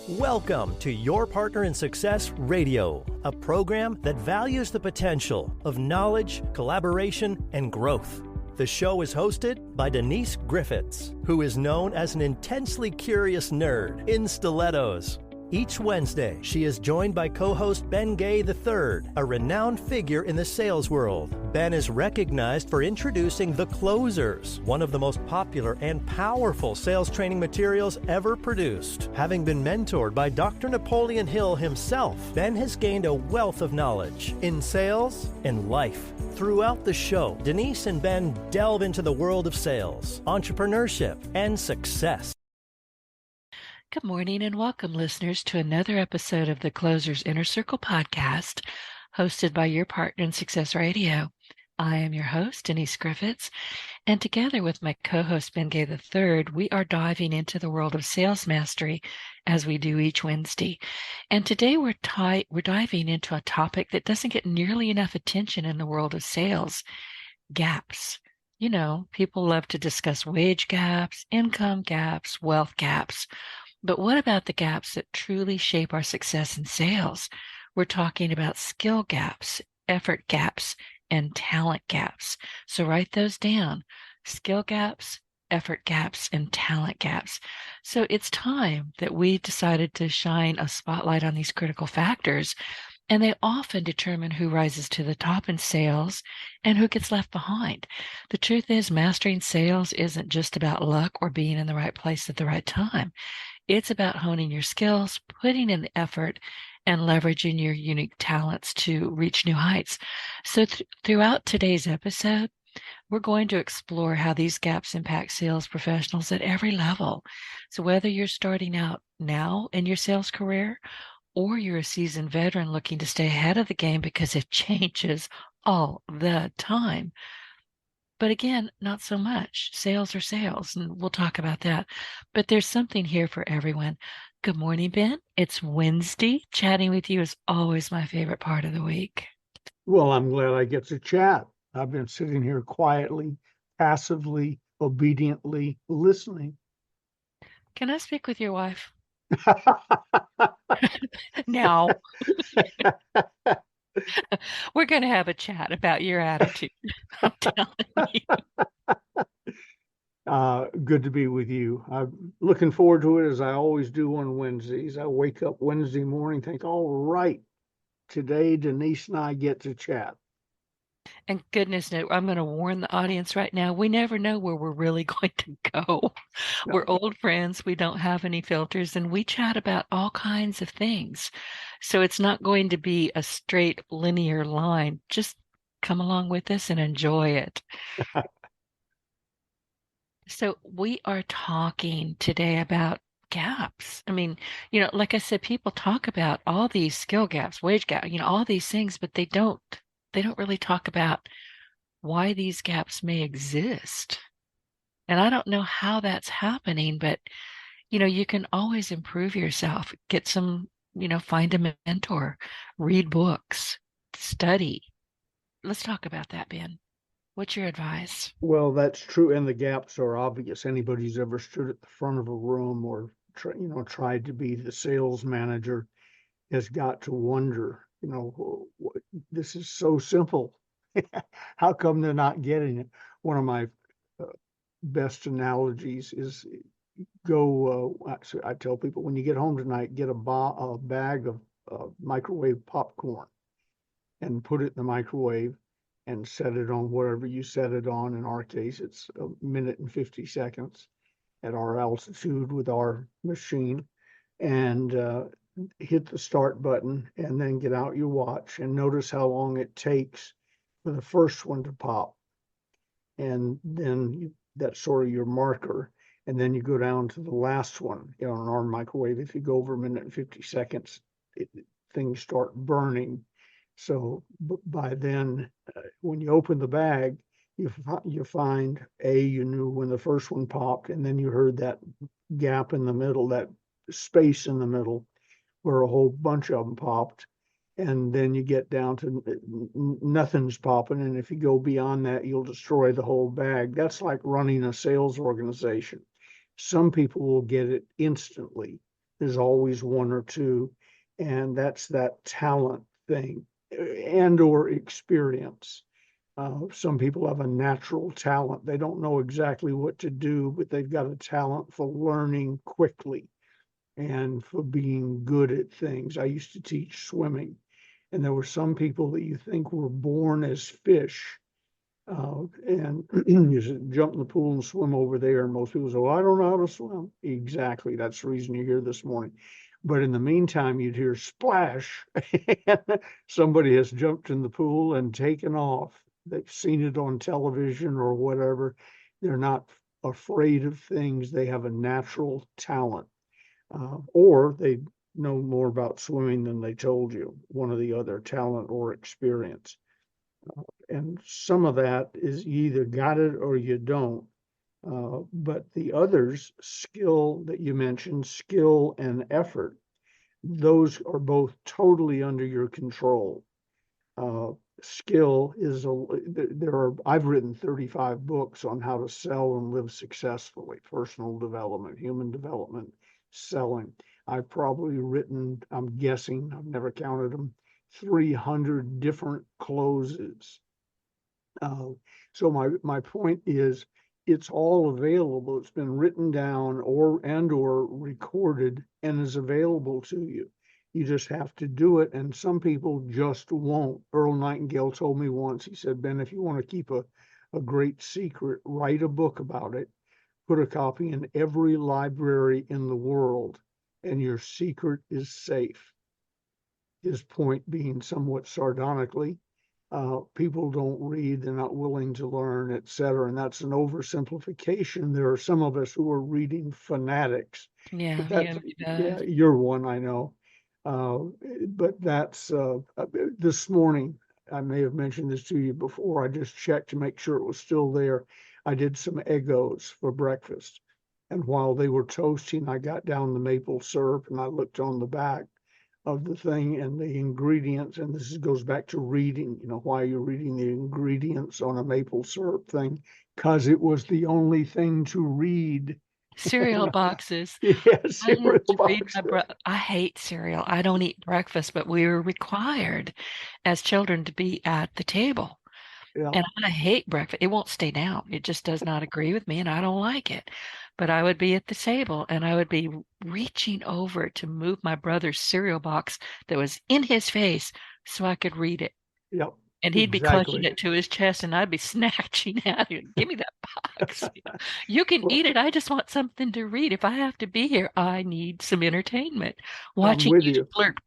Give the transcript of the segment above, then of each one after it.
Welcome to Your Partner in Success Radio, a program that values the potential of knowledge, collaboration, and growth. The show is hosted by Denise Griffitts, who is known as an intensely curious nerd in stilettos. Each Wednesday, she is joined by co-host Ben Gay III, a renowned figure in the sales world. Ben is recognized for introducing The Closers, one of the most popular and powerful sales training materials ever produced. Having been mentored by Dr. Napoleon Hill himself, Ben has gained a wealth of knowledge in sales and life. Throughout the show, Denise and Ben delve into the world of sales, entrepreneurship, and success. Good morning and welcome, listeners, to another episode of the Closers Inner Circle podcast, hosted by Your Partner in Success Radio. I am your host, Denise Griffitts, and together with my co-host, Ben Gay III, we are diving into the world of sales mastery as we do each Wednesday. And today we're diving into a topic that doesn't get nearly enough attention in the world of sales: gaps. You know, people love to discuss wage gaps, income gaps, wealth gaps. But what about the gaps that truly shape our success in sales? We're talking about skill gaps, effort gaps, and talent gaps. So write those down: skill gaps, effort gaps, and talent gaps. So it's time that we decided to shine a spotlight on these critical factors, and they often determine who rises to the top in sales and who gets left behind. The truth is, mastering sales isn't just about luck or being in the right place at the right time. It's about honing your skills, putting in the effort, and leveraging your unique talents to reach new heights. So throughout today's episode, we're going to explore how these gaps impact sales professionals at every level. So whether you're starting out now in your sales career, or you're a seasoned veteran looking to stay ahead of the game because it changes all the time. But again, not so much. Sales are sales, and we'll talk about that. But there's something here for everyone. Good morning, Ben. It's Wednesday. Chatting with you is always my favorite part of the week. Well, I'm glad I get to chat. I've been sitting here quietly, passively, obediently listening. Can I speak with your wife? Now. We're going to have a chat about your attitude. I'm telling you. Good to be with you. I'm looking forward to it, as I always do on Wednesdays. I wake up Wednesday morning, think, all right, today Denise and I get to chat. And goodness knows, I'm going to warn the audience right now, we never know where we're really going to go. We're old friends. We don't have any filters, and we chat about all kinds of things. So it's not going to be a straight linear line. Just come along with us and enjoy it. So we are talking today about gaps. I mean, like I said, people talk about all these skill gaps, wage gap, all these things, but they don't really talk about why these gaps may exist. And I don't know how that's happening, but, you can always improve yourself, get some, find a mentor, read books, study. Let's talk about that, Ben. What's your advice? Well, that's true. And the gaps are obvious. Anybody who's ever stood at the front of a room or, tried to be the sales manager has got to wonder, this is so simple. How come they're not getting it? One of my best analogies is I tell people, when you get home tonight, get a bag of microwave popcorn and put it in the microwave and set it on whatever you set it on. In our case, it's 1 minute and 50 seconds at our altitude with our machine, and hit the start button, and then get out your watch and notice how long it takes for the first one to pop. And then that's sort of your marker. And then you go down to the last one. In our microwave, if you go over 1 minute and 50 seconds, things start burning. So by then, when you open the bag, you find, you knew when the first one popped, and then you heard that gap in the middle, that space in the middle where a whole bunch of them popped. And then you get down to nothing's popping. And if you go beyond that, you'll destroy the whole bag. That's like running a sales organization. Some people will get it instantly. There's always one or two, and that's that talent thing and or experience. Some people have a natural talent. They don't know exactly what to do, but they've got a talent for learning quickly and for being good at things. I used to teach swimming, and there were some people that you think were born as fish. And you should jump in the pool and swim over there. And most people say, well, I don't know how to swim. Exactly. That's the reason you're here this morning. But in the meantime, you'd hear splash. Somebody has jumped in the pool and taken off. They've seen it on television or whatever. They're not afraid of things. They have a natural talent. Or they know more about swimming than they told you, one or the other, talent or experience. And some of that is you either got it or you don't. But the others, skill that you mentioned, skill and effort, those are both totally under your control. Skill is I've written 35 books on how to sell and live successfully, personal development, human development, selling. I've probably written, I'm guessing, I've never counted them, 300 different closes. So my point is, it's all available. It's been written down or recorded and is available to you. You just have to do it, and some people just won't. Earl Nightingale told me once, he said, Ben, if you want to keep a great secret, write a book about it, put a copy in every library in the world, and your secret is safe. His point being somewhat sardonically, people don't read, they're not willing to learn, etc. And that's an oversimplification. There are some of us who are reading fanatics. Yeah, But that's, yeah. you're one, I know. But that's this morning, I may have mentioned this to you before. I just checked to make sure it was still there. I did some Eggos for breakfast. And while they were toasting, I got down the maple syrup and I looked on the back of the thing and the ingredients, and this goes back to reading, why you're reading the ingredients on a maple syrup thing, because it was the only thing to read. Cereal boxes. Yeah, I had cereal to read box. I hate cereal. I don't eat breakfast, but we were required as children to be at the table. Yeah, And I hate breakfast. It won't stay down. It just does not agree with me, and I don't like it. But I would be at the table, and I would be reaching over to move my brother's cereal box that was in his face so I could read it. yeah, And he'd be clutching exactly. it to his chest, and I'd be snatching at him. Give me that box. You can Well, eat it. I just want something to read. If I have to be here, I need some entertainment. I'm Watching with you you. flirt,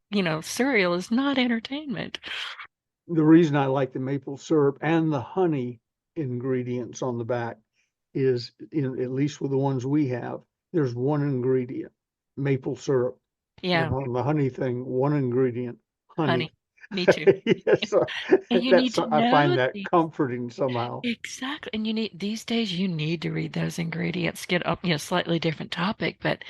cereal is not entertainment. The reason I like the maple syrup and the honey ingredients on the back is, at least with the ones we have, there's one ingredient, maple syrup. And Yeah, on the honey thing, one ingredient, honey. honey. Me too. Yes, And you need that's, to I find know that these. comforting somehow. Exactly. And these days you need to read those ingredients. Get up, slightly different topic, but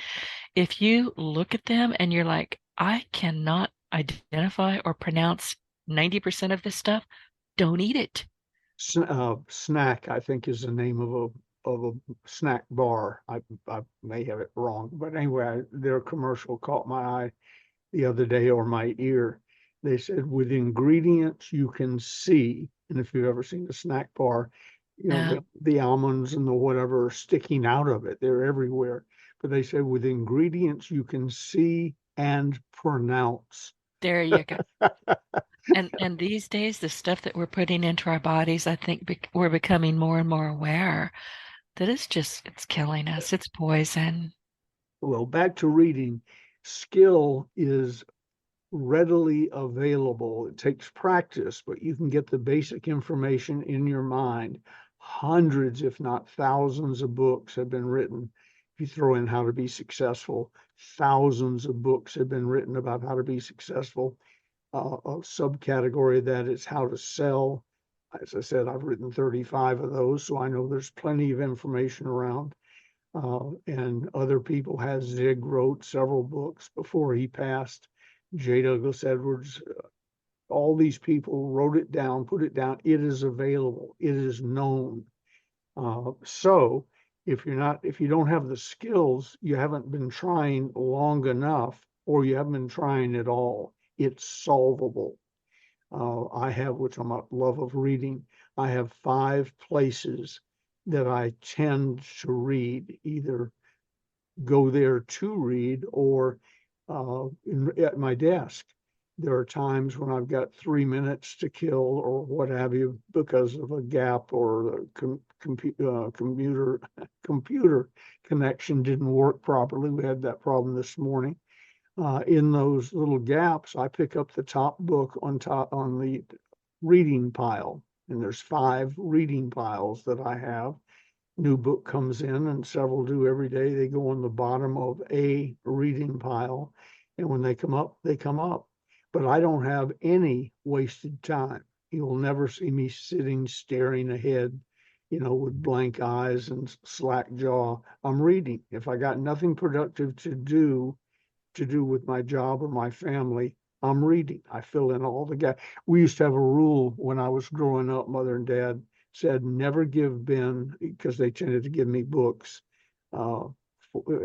if you look at them and you're like, I cannot identify or pronounce 90% of this stuff, don't eat it. Snack, I think, is the name of a snack bar. I may have it wrong, but anyway, their commercial caught my eye the other day, or my ear. They said with ingredients you can see, and if you've ever seen a snack bar, No, the almonds and the whatever are sticking out of it. They're everywhere. But they said with ingredients you can see and pronounce. there you go. And these days, the stuff that we're putting into our bodies, I think we're becoming more and more aware that it's killing us. It's poison. Well, back to reading. Skill is readily available. It takes practice, but you can get the basic information in your mind. Hundreds, if not thousands, of books have been written. If you throw in how to be successful, thousands of books have been written about how to be successful. A subcategory of that is how to sell. As I said, I've written 35 of those, so I know there's plenty of information around. And other people has Zig wrote several books before he passed. J. Douglas Edwards, all these people wrote it down, put it down. It is available. It is known. So if you don't have the skills, you haven't been trying long enough, or you haven't been trying at all. It's solvable. I have, which I'm a love of reading, I have 5 places that I tend to read, either go there to read or at my desk. There are times when I've got 3 minutes to kill or what have you because of a gap, or the computer connection didn't work properly. We had that problem this morning. In those little gaps, I pick up the top book on the reading pile, and there's 5 reading piles that I have. New book comes in, and several do every day. They go on the bottom of a reading pile, and when they come up, they come up. But I don't have any wasted time. You'll never see me sitting staring ahead, with blank eyes and slack jaw. I'm reading. If I got nothing productive to do with my job or my family, I'm reading. I fill in all the gaps. We used to have a rule when I was growing up. Mother and Dad said never give Ben, because they tended to give me books uh,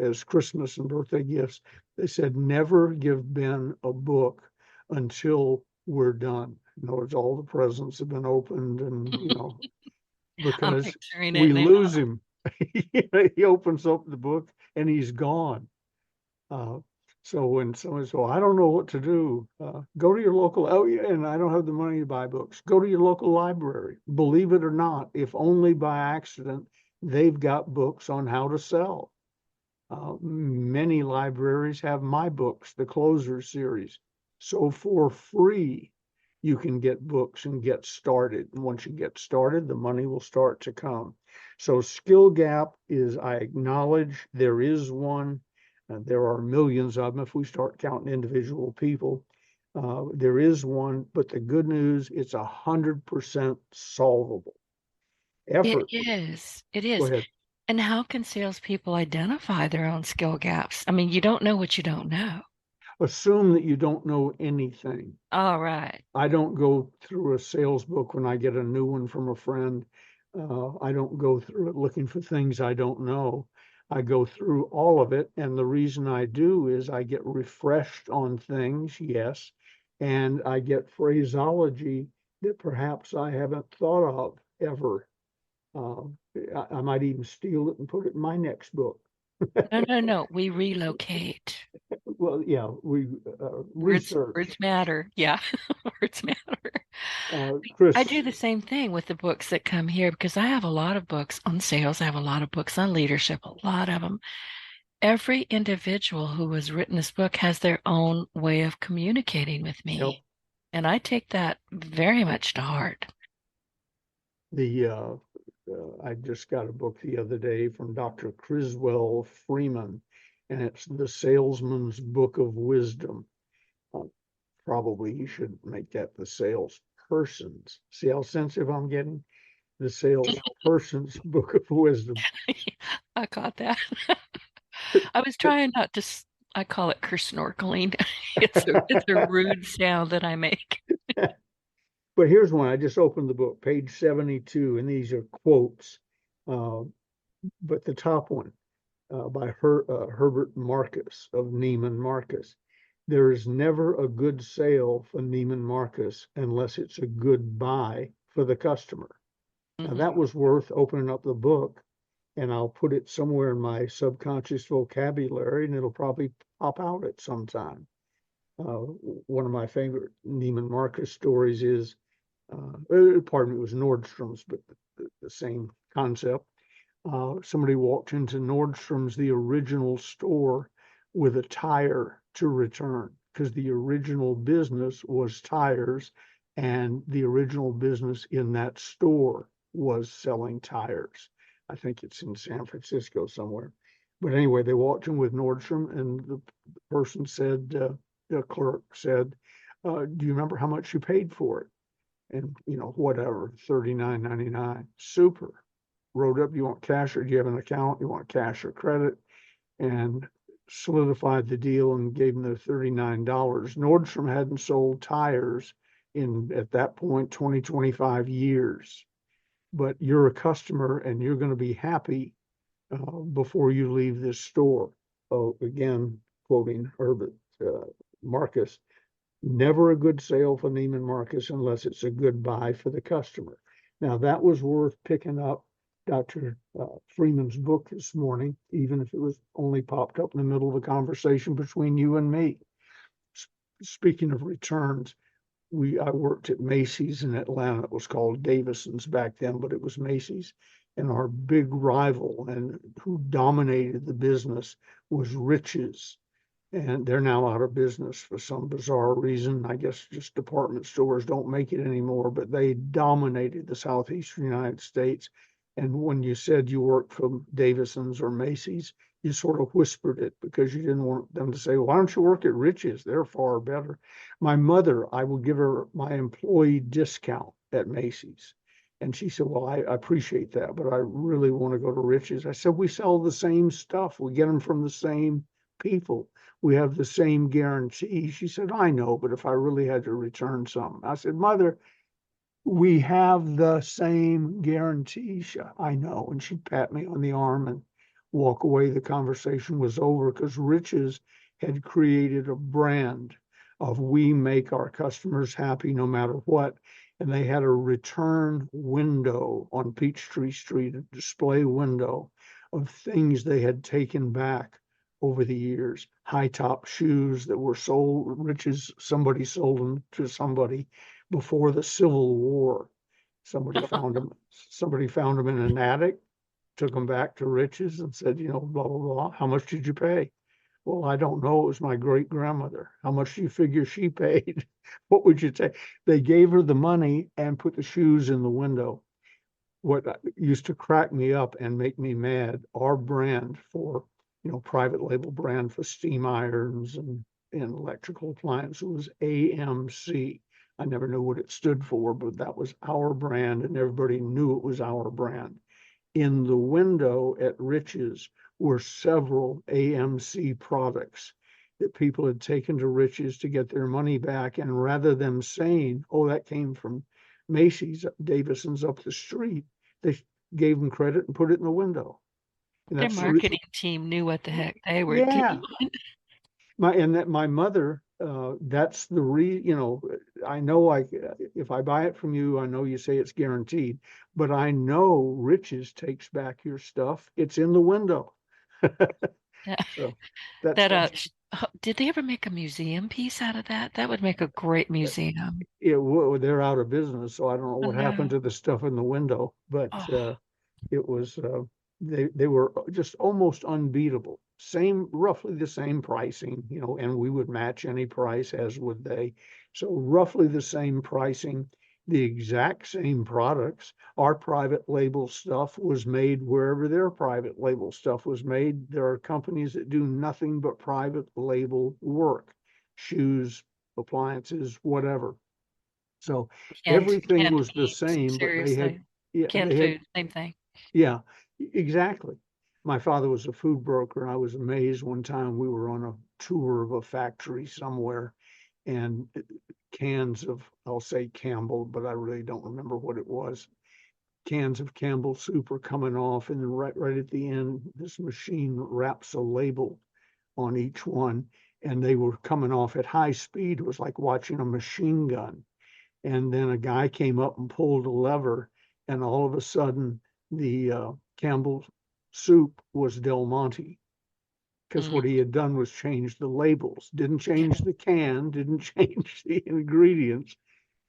as Christmas and birthday gifts. They said never give Ben a book until we're done. In other words, all the presents have been opened, and I'm because picturing it we now. lose him. He opens up the book and he's gone. Uh, so when someone says, "Well, I don't know what to do," go to your local, oh yeah, and I don't have the money to buy books. Go to your local library. Believe it or not, if only by accident, they've got books on how to sell. Many libraries have my books, the Closer series. So for free, you can get books and get started. And once you get started, the money will start to come. So skill gap is, I acknowledge there is one. There are millions of them if we start counting individual people. There is one, but the good news, it's 100% solvable. It Effort. is. It Go is. ahead. And how can salespeople identify their own skill gaps? I mean, you don't know what you don't know. Assume that you don't know anything. All right. I don't go through a sales book when I get a new one from a friend. I don't go through it looking for things I don't know. I go through all of it. And the reason I do is I get refreshed on things, yes, and I get phraseology that perhaps I haven't thought of ever. Uh, I might even steal it and put it in my next book. No, no, no. We relocate. Well, yeah, we Words research. matter. Yeah, words matter. I Chris, do the same thing with the books that come here because I have a lot of books on sales. I have a lot of books on leadership, a lot of them. Every individual who has written this book has their own way of communicating with yep, me. And I take that very much to heart. the I just got a book the other day from Dr. Criswell Freeman, and it's The Salesman's Book of Wisdom. Uh, Probably you should make that the salesperson's. See how sensitive I'm getting? The salesperson's Book of Wisdom. I caught that. I was trying not to, I call it kersnorkeling. It's a rude sound that I make. But here's one. I just opened the book, page 72, and these are quotes. Uh, but the top one, by Herbert Marcus of Neiman Marcus. There is never a good sale for Neiman Marcus unless it's a good buy for the customer. Now, Mhm. that was worth opening up the book, and I'll put it somewhere in my subconscious vocabulary, and it'll probably pop out at some time. One of my favorite Neiman Marcus stories is, pardon me, it was Nordstrom's, but the same concept. Somebody walked into Nordstrom's, the original store, with a tire to return because the original business was tires, and the original business in that store was selling tires. I think it's in San Francisco somewhere. But anyway, they walked in with Nordstrom, and the person said, the clerk said, "Do you remember how much you paid for it?" And whatever, $39.99. Super. Wrote up, you want cash or do you have an account? You want cash or credit? And solidified the deal and gave them the $39. Nordstrom hadn't sold tires in, at that point, 20, 25 years. But you're a customer and you're going to be happy before you leave this store. Oh, again, quoting Herbert Marcus, never a good sale for Neiman Marcus unless it's a good buy for the customer. Now, that was worth picking up Dr. Freeman's book this morning, even if it was only popped up in the middle of a conversation between you and me. Speaking of returns, I worked at Macy's in Atlanta. It was called Davison's back then, but it was Macy's. And our big rival and who dominated the business was Rich's. And they're now out of business for some bizarre reason. I guess just department stores don't make it anymore, but they dominated the southeastern United States. And when you said you worked for Davison's or Macy's, you sort of whispered it because you didn't want them to say, why don't you work at Rich's? They're far better. My mother, I would give her my employee discount at Macy's. And she said, well, I appreciate that, but I really want to go to Rich's. I said, we sell the same stuff. We get them from the same people. We have the same guarantee. She said, I know, but if I really had to return something, I said, Mother, we have the same guarantee. I know. And she'd pat me on the arm and walk away. The conversation was over because Rich's had created a brand of we make our customers happy no matter what. And they had a return window on Peachtree Street, a display window of things they had taken back over the years. High top shoes that were sold, Rich's, somebody sold them to somebody before the Civil War. Somebody found them in an attic, took them back to Rich's and said, blah, blah, blah. How much did you pay? Well, I don't know. It was my great grandmother. How much do you figure she paid? What would you take? They gave her the money and put the shoes in the window. What used to crack me up and make me mad, our brand for, private label brand for steam irons and electrical appliances was AMC. I never knew what it stood for, but that was our brand and everybody knew it was our brand. In the window at Rich's were several AMC products that people had taken to Rich's to get their money back. And rather than saying, oh, that came from Macy's, Davison's up the street, they gave them credit and put it in the window. And Their that's marketing team knew what the heck they were yeah. doing. My mother, that's I know if I buy it from you, I know you say it's guaranteed, but I know Rich's takes back your stuff. It's in the window. So that's did they ever make a museum piece out of that? That would make a great museum. they're out of business, so I don't know what happened to the stuff in the window, but it was they were just almost unbeatable. Roughly the same pricing, and we would match any price, as would they. So roughly the same pricing, the exact same products. Our private label stuff was made wherever their private label stuff was made. There are companies that do nothing but private label work, shoes, appliances, whatever. So everything was the same, but they had, canned food, same thing. Yeah, exactly. My father was a food broker, and I was amazed one time we were on a tour of a factory somewhere, and cans of, I'll say Campbell, but I really don't remember what it was. Cans of Campbell soup are coming off, and then right at the end, this machine wraps a label on each one, and they were coming off at high speed. It was like watching a machine gun. And then a guy came up and pulled a lever, and all of a sudden, the Campbell soup was Del Monte, because what he had done was change the labels, didn't change the can, didn't change the ingredients.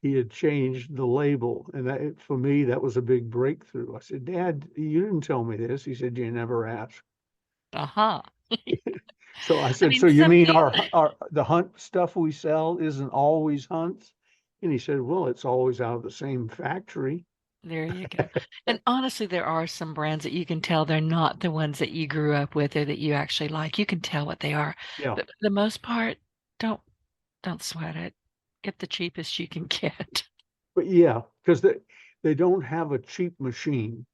He had changed the label. And that, for me, that was a big breakthrough. I said, Dad, you didn't tell me this. He said, you never asked. So I said, so you mean the hunt stuff we sell isn't always Hunt's? And he said, well, it's always out of the same factory. There you go. And honestly, there are some brands that you can tell they're not the ones that you grew up with or that you actually like. You can tell what they are. Yeah. But for the most part, don't sweat it. Get the cheapest you can get. But yeah, because they don't have a cheap machine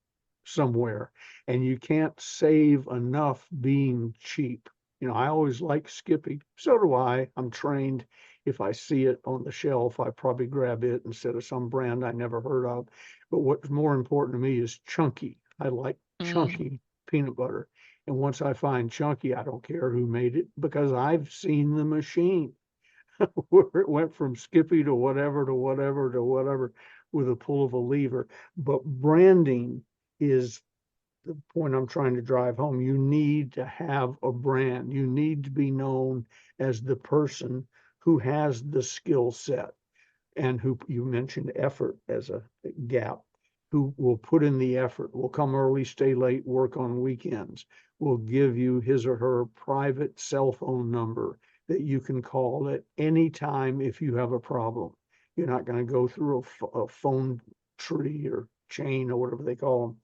somewhere, and you can't save enough being cheap. I always like Skippy. So do I. I'm trained. If I see it on the shelf, I probably grab it instead of some brand I never heard of. But what's more important to me is chunky. I like chunky peanut butter. And once I find Chunky, I don't care who made it because I've seen the machine where it went from Skippy to whatever to whatever to whatever with a pull of a lever. But branding is the point I'm trying to drive home. You need to have a brand. You need to be known as the person who has the skill set and who you mentioned effort as a gap, who will put in the effort, will come early, stay late, work on weekends, will give you his or her private cell phone number that you can call at any time if you have a problem. You're not going to go through a phone tree or chain or whatever they call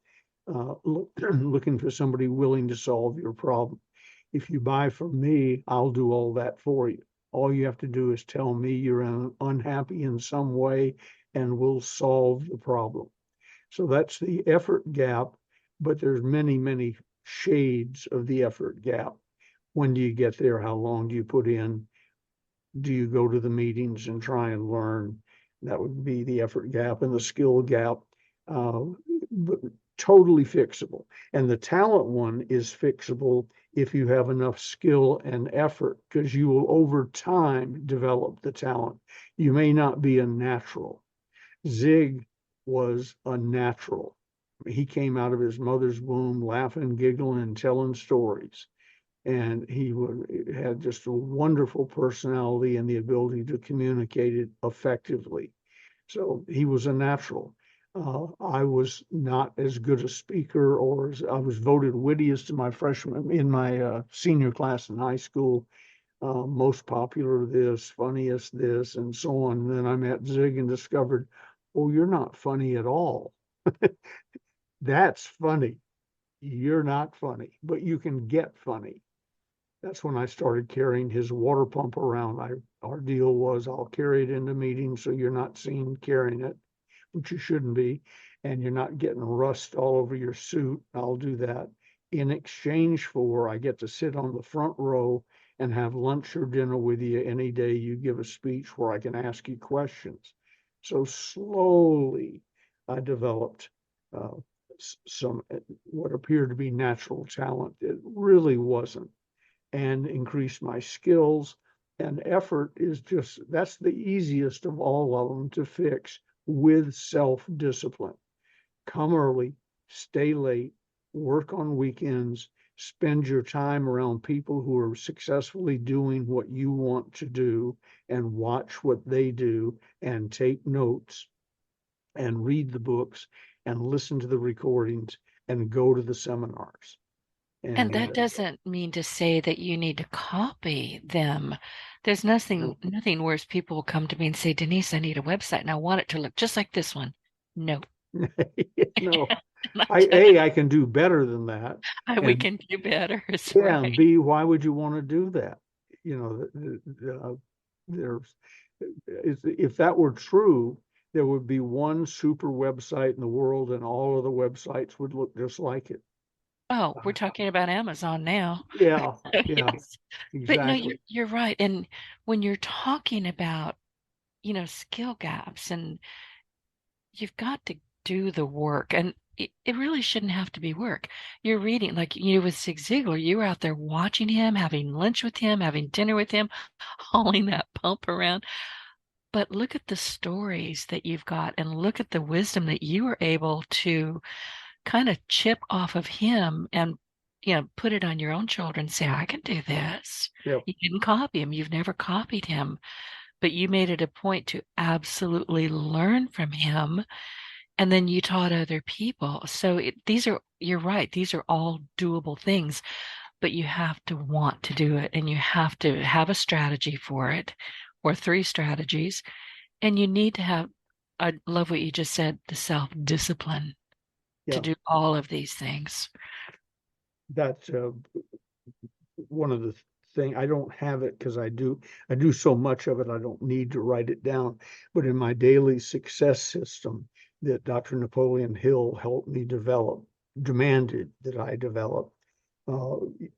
them, looking for somebody willing to solve your problem. If you buy from me, I'll do all that for you. All you have to do is tell me you're unhappy in some way, and we'll solve the problem. So that's the effort gap, but there's many, many shades of the effort gap. When do you get there? How long do you put in? Do you go to the meetings and try and learn? That would be the effort gap. And the skill gap, but totally fixable. And the talent one is fixable if you have enough skill and effort, because you will over time develop the talent. You may not be a natural. Zig was a natural. He came out of his mother's womb laughing, giggling, and telling stories. And he had just a wonderful personality and the ability to communicate it effectively. So he was a natural. I was not as good a speaker, or I was voted wittiest in my senior class in high school, most popular this, funniest this, and so on. And then I met Zig and discovered, oh, you're not funny at all. That's funny. You're not funny, but you can get funny. That's when I started carrying his water pump around. Our deal was I'll carry it into meetings so you're not seen carrying it, which you shouldn't be, and you're not getting rust all over your suit. I'll do that. In exchange for, I get to sit on the front row and have lunch or dinner with you any day you give a speech where I can ask you questions. So slowly I developed some what appeared to be natural talent. It really wasn't, and increase my skills. And effort is just, that's the easiest of all of them to fix with self-discipline. Come early, stay late, work on weekends, spend your time around people who are successfully doing what you want to do, and watch what they do and take notes and read the books and listen to the recordings and go to the seminars. And that And doesn't mean to say that you need to copy them. There's nothing worse. People will come to me and say, Denise, I need a website and I want it to look just like this one. No. no, And I can do better than that. we And can do better. Is yeah, right. and B, why would you want to do that? You know, there's, if that were true, there would be one super website in the world and all of the websites would look just like it. Oh, we're talking about Amazon now. Yeah, yeah, Yes. But no, exactly. you're right. And when you're talking about, skill gaps, and you've got to do the work, and it really shouldn't have to be work. You're reading, like with Zig Ziglar, you were out there watching him, having lunch with him, having dinner with him, hauling that pump around. But look at the stories that you've got, and look at the wisdom that you were able to kind of chip off of him, and put it on your own children. Say, I can do this. Yep. You didn't copy him. You've never copied him, but you made it a point to absolutely learn from him, and then you taught other people. So you're right, these are all doable things, but you have to want to do it, and you have to have a strategy for it, or 3 strategies. And you need to have, I love what you just said, the self-discipline to Yeah, do all of these things. that's one of the thing. I don't have it because I do so much of it. I don't need to write it down. But in my daily success system that Dr. Napoleon Hill helped me demanded that I develop,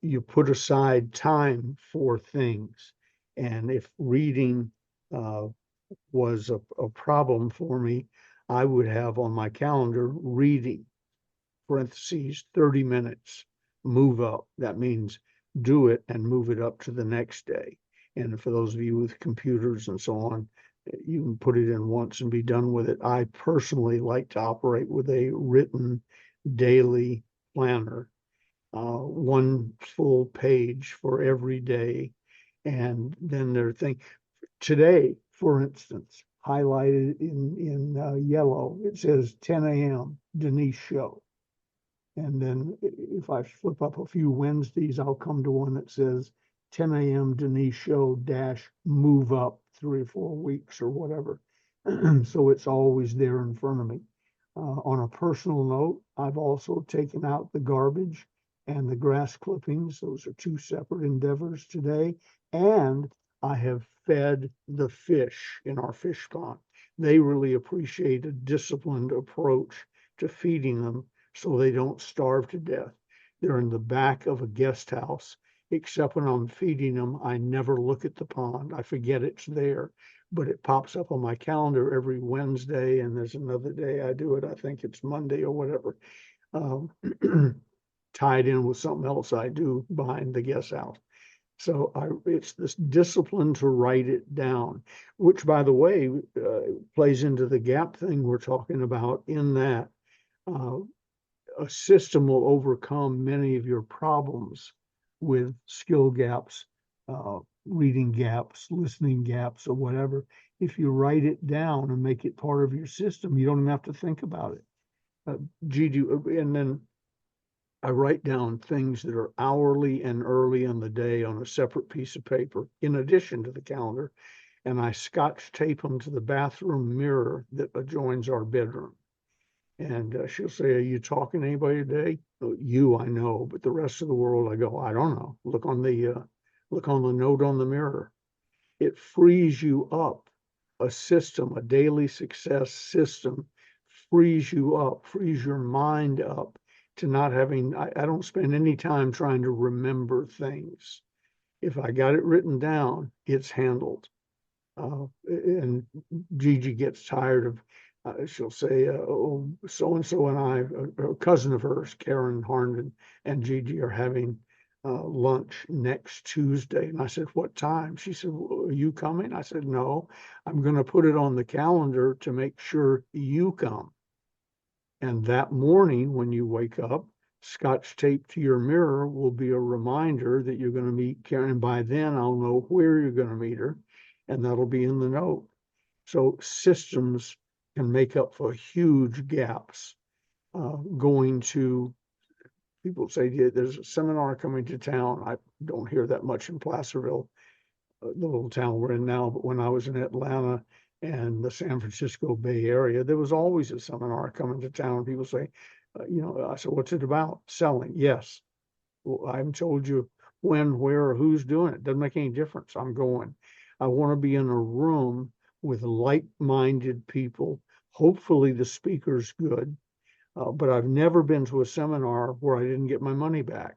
you put aside time for things. And if reading was a problem for me, I would have on my calendar reading, parentheses, 30 minutes. move up. That means do it and move it up to the next day. And for those of you with computers and so on, you can put it in once and be done with it. I personally like to operate with a written daily planner, one full page for every day. And then there are things today, for instance, highlighted in yellow, it says 10 a.m. Denise show. And then if I flip up a few Wednesdays, I'll come to one that says 10 a.m. Denise show dash move up 3 or 4 weeks or whatever. So it's always there in front of me. On a personal note, I've also taken out the garbage and the grass clippings. Those are two separate endeavors today. And I have fed the fish in our fish pond. They really appreciate a disciplined approach to feeding them so they don't starve to death. They're in the back of a guest house, except when I'm feeding them, I never look at the pond. I forget it's there, but it pops up on my calendar every Wednesday, and there's another day I do it. I think it's Monday or whatever, um, tied in with something else I do behind the guest house. So it's this discipline to write it down, which, by the way, plays into the gap thing we're talking about, in that uh, a system will overcome many of your problems with skill gaps, reading gaps, listening gaps, or whatever. If you write it down and make it part of your system, you don't even have to think about it. And then I write down things that are hourly and early in the day on a separate piece of paper, in addition to the calendar, and I scotch tape them to the bathroom mirror that adjoins our bedroom. And she'll say, "Are you talking to anybody today?" You, I know, but the rest of the world, I go, "I don't know. Look on the note on the mirror." It frees you up. A system, a daily success system, frees you up, frees your mind up to not having. I don't spend any time trying to remember things. If I got it written down, it's handled. And Gigi gets tired of, she'll say, "Oh, so and so and I," a cousin of hers, Karen Harnden, and Gigi are having lunch next Tuesday. And I said, "What time?" She said, "Well, are you coming?" I said, "No, I'm going to put it on the calendar to make sure you come." And that morning when you wake up, scotch tape to your mirror will be a reminder that you're going to meet Karen. And by then I'll know where you're going to meet her, and that'll be in the note. So systems can make up for huge gaps. Going to, people say, "Yeah, there's a seminar coming to town." I don't hear that much in Placerville, the little town we're in now, but when I was in Atlanta and the San Francisco Bay Area, there was always a seminar coming to town. People say, I said, "What's it about?" "Selling." "Yes." "Well, I haven't told you when, where, or who's doing it." "Doesn't make any difference. I'm going." I want to be in a room with like-minded people. Hopefully the speaker's good, but I've never been to a seminar where I didn't get my money back.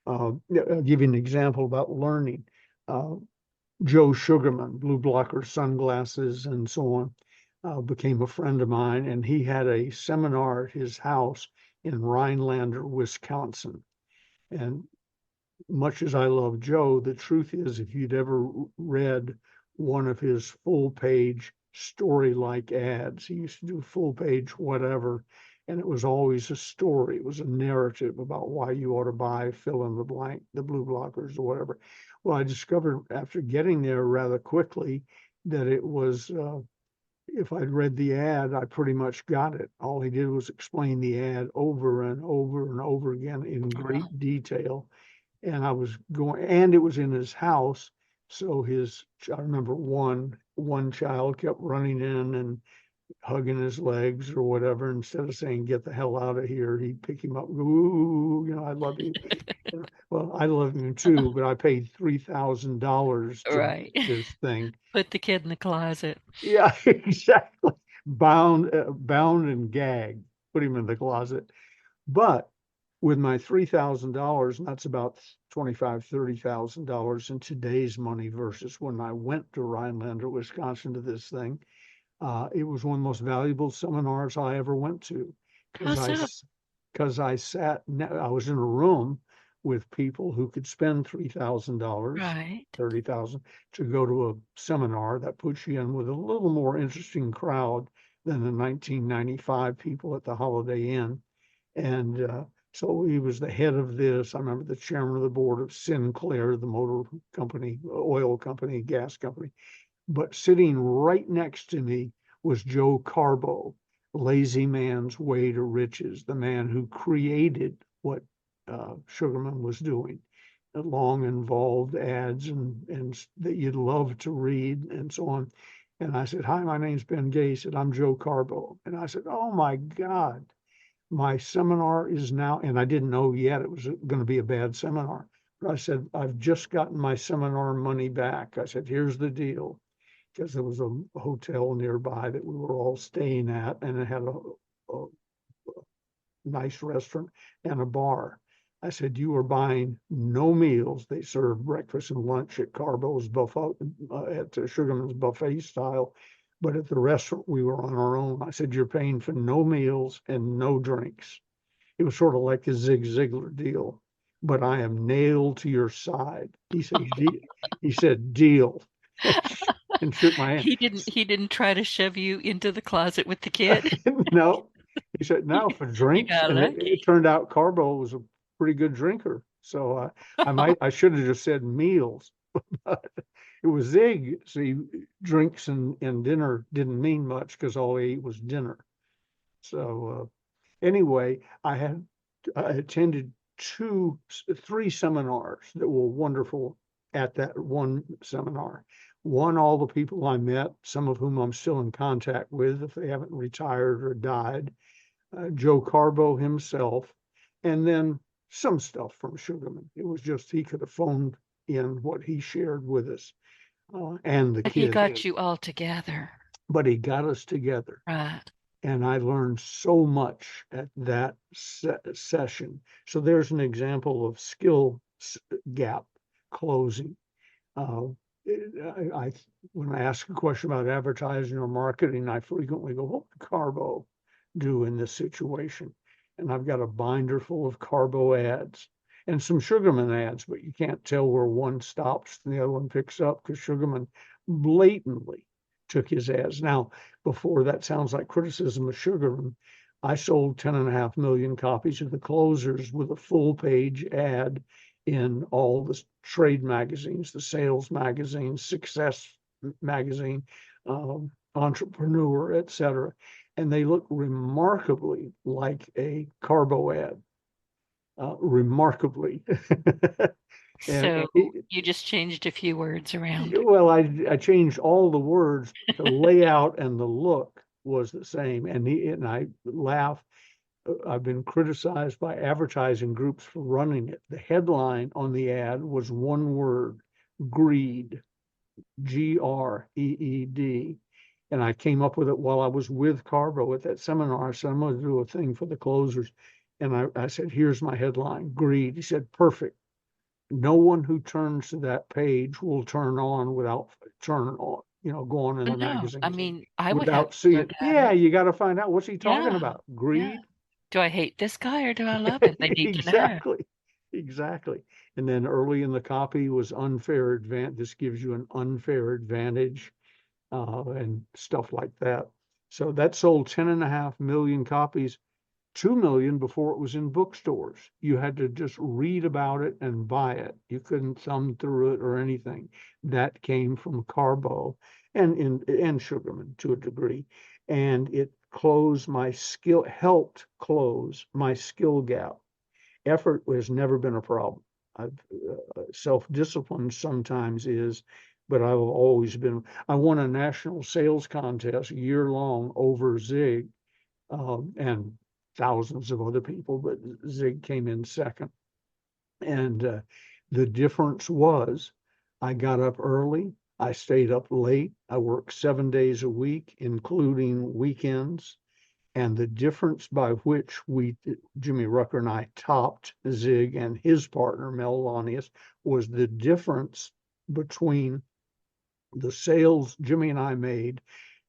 I'll give you an example about learning. Joe Sugarman, Blue Blocker sunglasses and so on, became a friend of mine, and he had a seminar at his house in Rhinelander, Wisconsin. And much as I love Joe, the truth is, if you'd ever read one of his full page story-like ads, he used to do full page whatever, and it was always a story. It was a narrative about why you ought to buy fill in the blank, the Blue Blockers or whatever. Well, I discovered after getting there rather quickly that it was, if I'd read the ad, I pretty much got it. All he did was explain the ad over and over and over again in great detail. And I was going, and it was in his house. So I remember one child kept running in and hugging his legs or whatever. Instead of saying, "Get the hell out of here," he'd pick him up, "Ooh, I love you." Well, I love him too, but I paid $3,000 to Right. this thing. Put the kid in the closet. Yeah, exactly. Bound and gagged, put him in the closet. But with my $3,000, and that's about $25,000, $30,000 in today's money versus when I went to Rhinelander, Wisconsin to this thing, it was one of the most valuable seminars I ever went to, How because so? because I was in a room with people who could spend $3,000, Right. 30,000 to go to a seminar that puts you in with a little more interesting crowd than the 1995 people at the Holiday Inn. And so he was the head of this. I remember the chairman of the board of Sinclair, the motor company, oil company, gas company. But sitting right next to me was Joe Carbo, Lazy Man's Way to Riches, the man who created what Sugarman was doing. Long involved ads and that you'd love to read and so on. And I said, "Hi, my name's Ben Gay." He said, "I'm Joe Carbo." And I said, "Oh my God, my seminar is now," and I didn't know yet it was going to be a bad seminar. But I said, "I've just gotten my seminar money back." I said, "Here's the deal," because there was a hotel nearby that we were all staying at, and it had a nice restaurant and a bar. I said, "You are buying no meals." They serve breakfast and lunch at Carbo's buffet, at Sugarman's buffet style. But at the restaurant, we were on our own. I said, "You're paying for no meals and no drinks." It was sort of like a Zig Ziglar deal, but I am nailed to your side. He said, "Deal." And shook my hand. He didn't try to shove you into the closet with the kid. No, he said, "No, for You drinks." got And it lucky. turned out Carbo was a pretty good drinker. So I should have just said meals, but it was Zig. See, drinks and dinner didn't mean much because all he ate was dinner. So anyway, I attended three seminars that were wonderful at that one seminar. One, all the people I met, some of whom I'm still in contact with if they haven't retired or died, Joe Carbo himself, and then some stuff from Sugarman. It was just he could have phoned in what he shared with us, and the But he kids, got you all together. but he got us together. Right. And I learned so much at that session. So there's an example of skill gap closing. Uh, when I ask a question about advertising or marketing, I frequently go, "What would Carbo do in this situation?" And I've got a binder full of Carbo ads and some Sugarman ads, but you can't tell where one stops and the other one picks up because Sugarman blatantly took his ads. Now, before that sounds like criticism of Sugarman, I sold 10.5 million copies of the closers with a full page ad in all the trade magazines, the sales magazines, success magazine, entrepreneur, etc. And they look remarkably like a Carbo ad, remarkably. So And you just changed a few words around. well, I changed all the words. The layout and the look was the same. And I laugh. I've been criticized by advertising groups for running it. The headline on the ad was one word: greed, GREED. And I came up with it while I was with Carbo at that seminar. I said, "I'm going to do a thing for the closers." And I said, "Here's my headline: greed." He said, "Perfect. No one who turns to that page will turn on without turning on, go on in the No, I magazines mean, I would have without to look seeing. at Yeah, it. you got to find out what's he talking Yeah, about. yeah. Greed. Do I hate this guy or do I love him? They need to know. Exactly. Exactly. And then early in the copy was unfair advantage. This gives you an unfair advantage, and stuff like that. So that sold 10.5 million copies, 2 million before it was in bookstores. You had to just read about it and buy it. You couldn't thumb through it or anything. That came from Carbo and Sugarman to a degree. And it helped close my skill gap. Effort has never been a problem. Self-discipline sometimes is, but I've always been. I won a national sales contest year long over Zig, and thousands of other people, but Zig came in second. And the difference was I got up early, I stayed up late, I worked 7 days a week, including weekends. And the difference by which Jimmy Rucker and I topped Zig and his partner, Mel Lanius, was the difference between the sales Jimmy and I made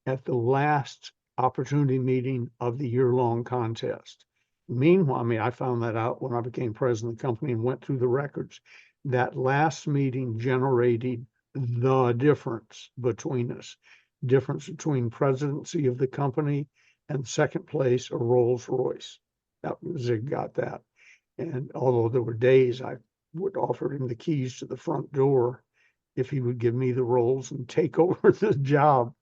at the last opportunity meeting of the year-long contest. Meanwhile, I mean, I found that out when I became president of the company and went through the records. That last meeting generated the difference between us, difference between presidency of the company and second place, a Rolls Royce. That Zig got that. And although there were days I would offer him the keys to the front door if he would give me the rolls and take over the job.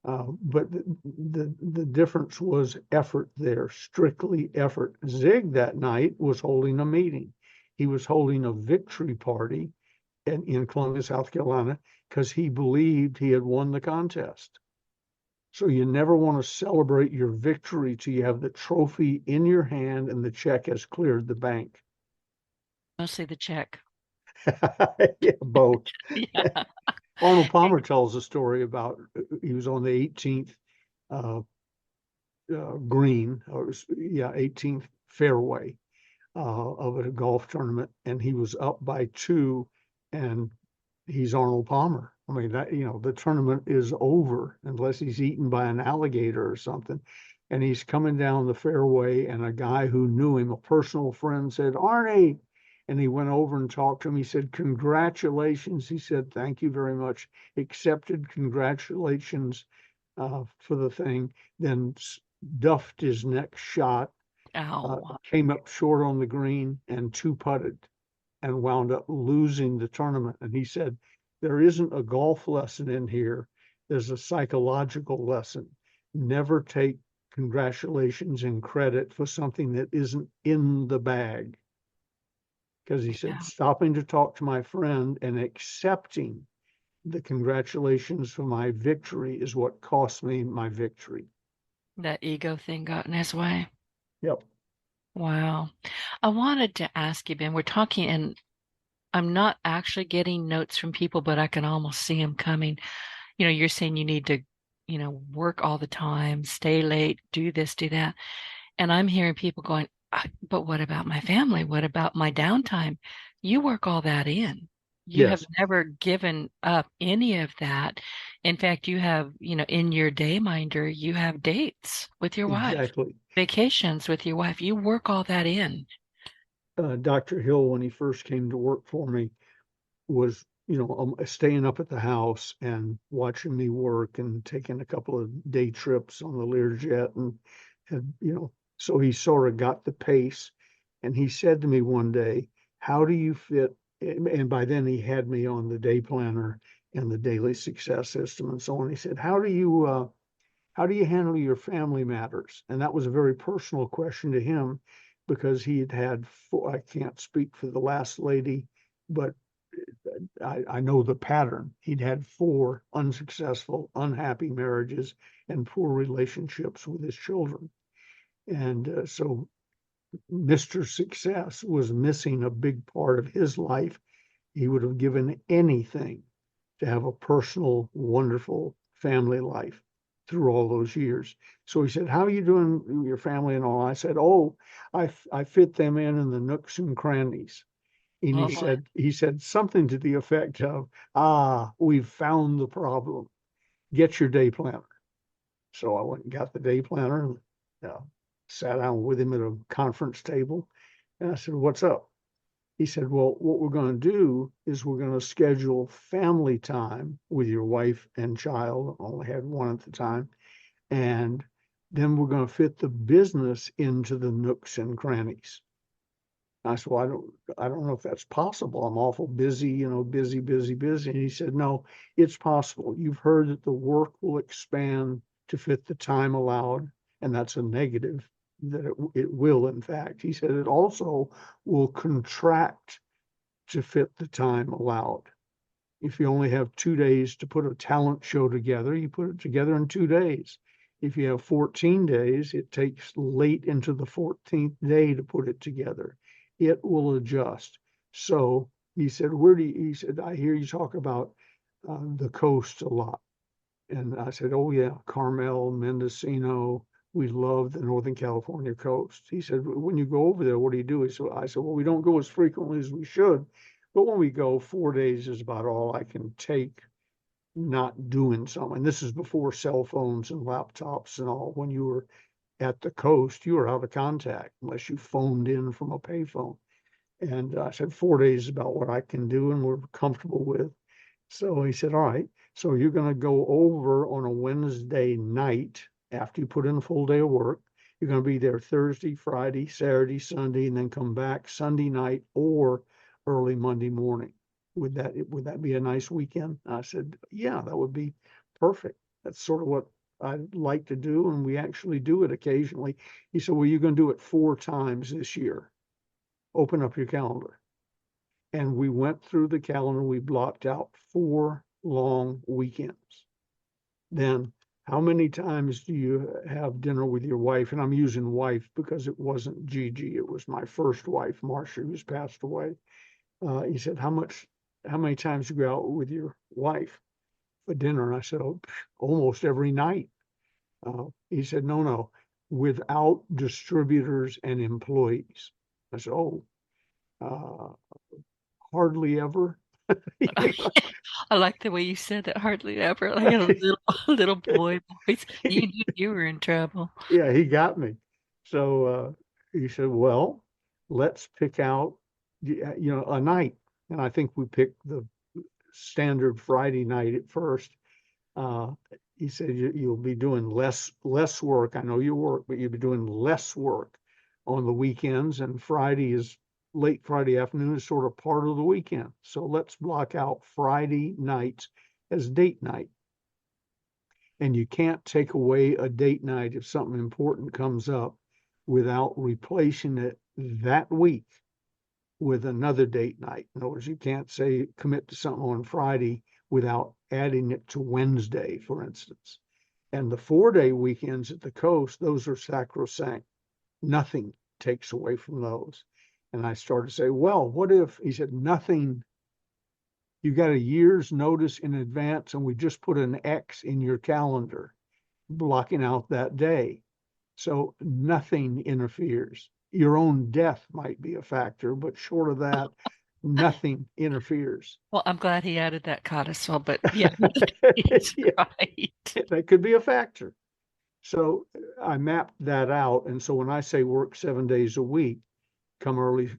But the difference was effort there, strictly effort. Zig that night was holding a meeting. He was holding a victory party in Columbia, South Carolina, because he believed he had won the contest. So you never want to celebrate your victory till you have the trophy in your hand and the check has cleared the bank. Mostly the check. Yeah, both. Yeah. Arnold Palmer tells a story about he was on the 18th green, or 18th fairway of a golf tournament, and he was up by 2, and he's Arnold Palmer. I mean, that, the tournament is over unless he's eaten by an alligator or something. And he's coming down the fairway, and a guy who knew him, a personal friend, said, "Arnie." And he went over and talked to him. He said, "Congratulations." He said, "Thank you very much. Accepted, congratulations for the thing." Then duffed his next shot, Oh, came up short on the green and two putted and wound up losing the tournament. And he said, "There isn't a golf lesson in here. There's a psychological lesson. Never take congratulations and credit for something that isn't in the bag." Because he said, yeah. stopping to talk to my friend and accepting the congratulations for my victory is what cost me my victory. That ego thing got in his way. Yep. Wow. I wanted to ask you, Ben, we're talking, and I'm not actually getting notes from people, but I can almost see them coming. You're saying you need to, work all the time, stay late, do this, do that. And I'm hearing people going, but what about my family? What about my downtime? You work all that in. You have Yes, never given up any of that. In fact, you have, in your day minder, you have dates with your wife, exactly. vacations with your wife. You work all that in. Dr. Hill, when he first came to work for me, was, staying up at the house and watching me work and taking a couple of day trips on the Learjet and had, so he sort of got the pace. And he said to me one day, "How do you fit?" And by then he had me on the day planner and the daily success system and so on. He said, how do you handle your family matters?" And that was a very personal question to him because he had had four, I can't speak for the last lady, but I know the pattern. He'd had 4 unsuccessful, unhappy marriages and poor relationships with his children. And so Mr. Success was missing a big part of his life. He would have given anything to have a personal, wonderful family life through all those years. So he said, "How are you doing with your family and all?" I said, "Oh, I fit them in the nooks and crannies." And Oh boy. he said something to the effect of, "We've found the problem. Get your day planner." So I went and got the day planner and sat down with him at a conference table. And I said, "What's up?" He said, "Well, what we're going to do is we're going to schedule family time with your wife and child." I only had one at the time. And then we're going to fit the business into the nooks and crannies. I said, "Well, I don't know if that's possible. I'm awful busy, busy, busy, busy." And he said, "No, it's possible. You've heard that the work will expand to fit the time allowed, and that's a negative, that it will, in fact." He said, "It also will contract to fit the time allowed. If you only have 2 days to put a talent show together, you put it together in 2 days. If you have 14 days, it takes late into the 14th day to put it together. It will adjust." So he said, he said, "I hear you talk about the coast a lot." And I said, "Oh yeah, Carmel, Mendocino. We love the Northern California coast." He said, "When you go over there, what do you do?" I said, "Well, we don't go as frequently as we should, but when we go, 4 days is about all I can take not doing something." And this is before cell phones and laptops and all, when you were at the coast, you were out of contact unless you phoned in from a payphone. And I said, 4 days is about what I can do and we're comfortable with. So he said, all right, so you're going to go over on a Wednesday night after you put in a full day of work. You're going to be there Thursday, Friday, Saturday, Sunday, and then come back Sunday night or early Monday morning. Would that be a nice weekend? I said, yeah, that would be perfect. That's sort of what I'd like to do, and we actually do it occasionally. He said, well, you're going to do it 4 times this year. Open up your calendar. And we went through the calendar. We blocked out 4 long weekends. Then how many times do you have dinner with your wife? And I'm using wife because it wasn't Gigi. It was my first wife, Marcia, who's passed away. He said, how many times do you go out with your wife for dinner? And I said, oh, almost every night. He said, no, without distributors and employees. I said, oh, hardly ever. I like the way you said that, hardly ever, like a little little boy voice. You knew you were in trouble. Yeah, he got me. So he said, well, let's pick out, a night. And I think we picked the standard Friday night at first. Uh, he said, you'll be doing less work. I know you work, but you'll be doing less work on the weekends. And late Friday afternoon is sort of part of the weekend. So let's block out Friday nights as date night. And you can't take away a date night if something important comes up without replacing it that week with another date night. In other words, you can't say commit to something on Friday without adding it to Wednesday, for instance. And the 4-day weekends at the coast, those are sacrosanct. Nothing takes away from those. And I started to say, well, what if, he said, nothing, you got a year's notice in advance and we just put an X in your calendar, blocking out that day. So nothing interferes. Your own death might be a factor, but short of that, nothing interferes. Well, I'm glad he added that codicil, but yeah, he's Yeah, right. that could be a factor. So I mapped that out. And so when I say work 7 days a week, come early,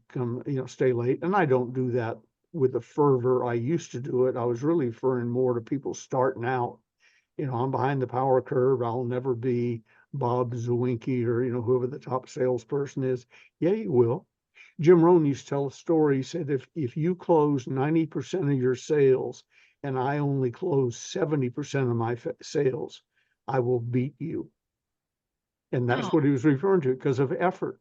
stay late. And I don't do that with the fervor I used to do it. I was really referring more to people starting out. I'm behind the power curve. I'll never be Bob Zawinki or, whoever the top salesperson is. Yeah, you will. Jim Rohn used to tell a story. He said, if you close 90% of your sales and I only close 70% of my sales, I will beat you. And that's Oh, what he was referring to because of effort.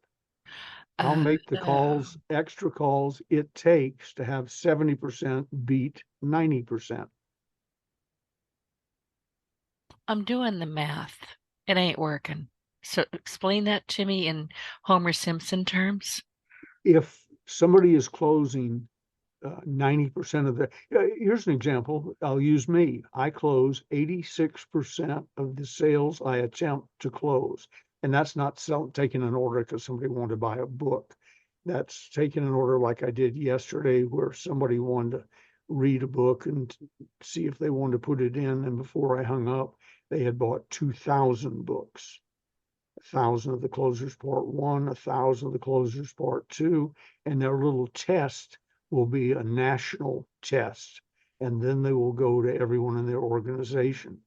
I'll make the uh, extra calls it takes to have 70% beat 90%. I'm doing the math. It ain't working. So explain that to me in Homer Simpson terms. If somebody is closing 90% of the, here's an example. I'll use me. I close 86% of the sales I attempt to close. And that's not taking an order because somebody wanted to buy a book. That's taking an order like I did yesterday where somebody wanted to read a book and see if they wanted to put it in. And before I hung up, they had bought 2,000 books. 1,000 of the closers part 1, 1,000 of the closers part 2, and their little test will be a national test, and then they will go to everyone in their organization.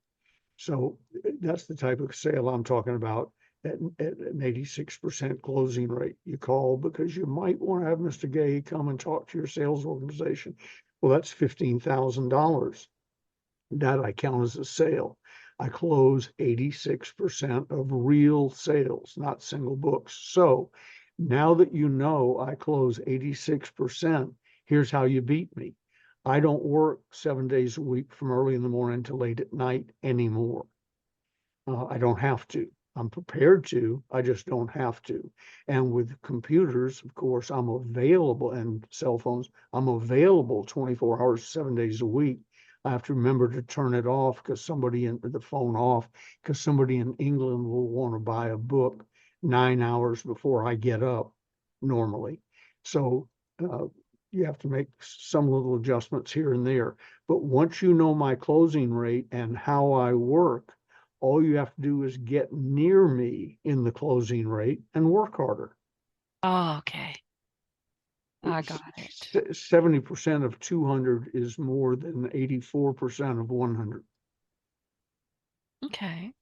So that's the type of sale I'm talking about at an 86% closing rate. You call because you might want to have Mr. Gay come and talk to your sales organization. Well, that's $15,000. That I count as a sale. I close 86% of real sales, not single books. So now that you know I close 86%, here's how you beat me. I don't work 7 days a week from early in the morning to late at night anymore. I don't have to. I'm prepared to, I just don't have to. And with computers, of course, I'm available, and cell phones, I'm available 24 hours, 7 days a week. I have to remember to turn it off because the phone off, because somebody in England will want to buy a book 9 hours before I get up normally. So you have to make some little adjustments here and there. But once you know my closing rate and how I work, All you have to do is get near me in the closing rate and work harder. Oh, okay. I got it. 70% of 200 is more than 84% of 100. Okay. I'm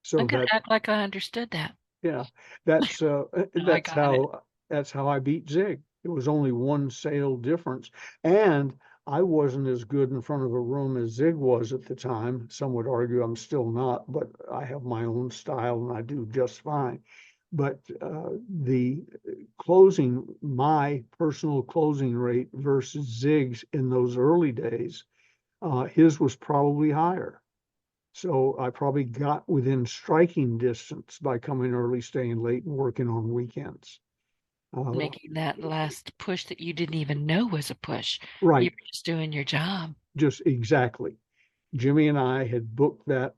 So going that, to act like I understood that. yeah, that's No, I got it. that's how I beat Zig. It was only one sale difference, and I wasn't as good in front of a room as Zig was at the time. Some would argue I'm still not, but I have my own style and I do just fine. But the my personal closing rate versus Zig's in those early days, his was probably higher. So I probably got within striking distance by coming early, staying late, and working on weekends. Uh, Making that last push that you didn't even know was a push. You right, were just doing your job. just exactly. Jimmy and I had booked that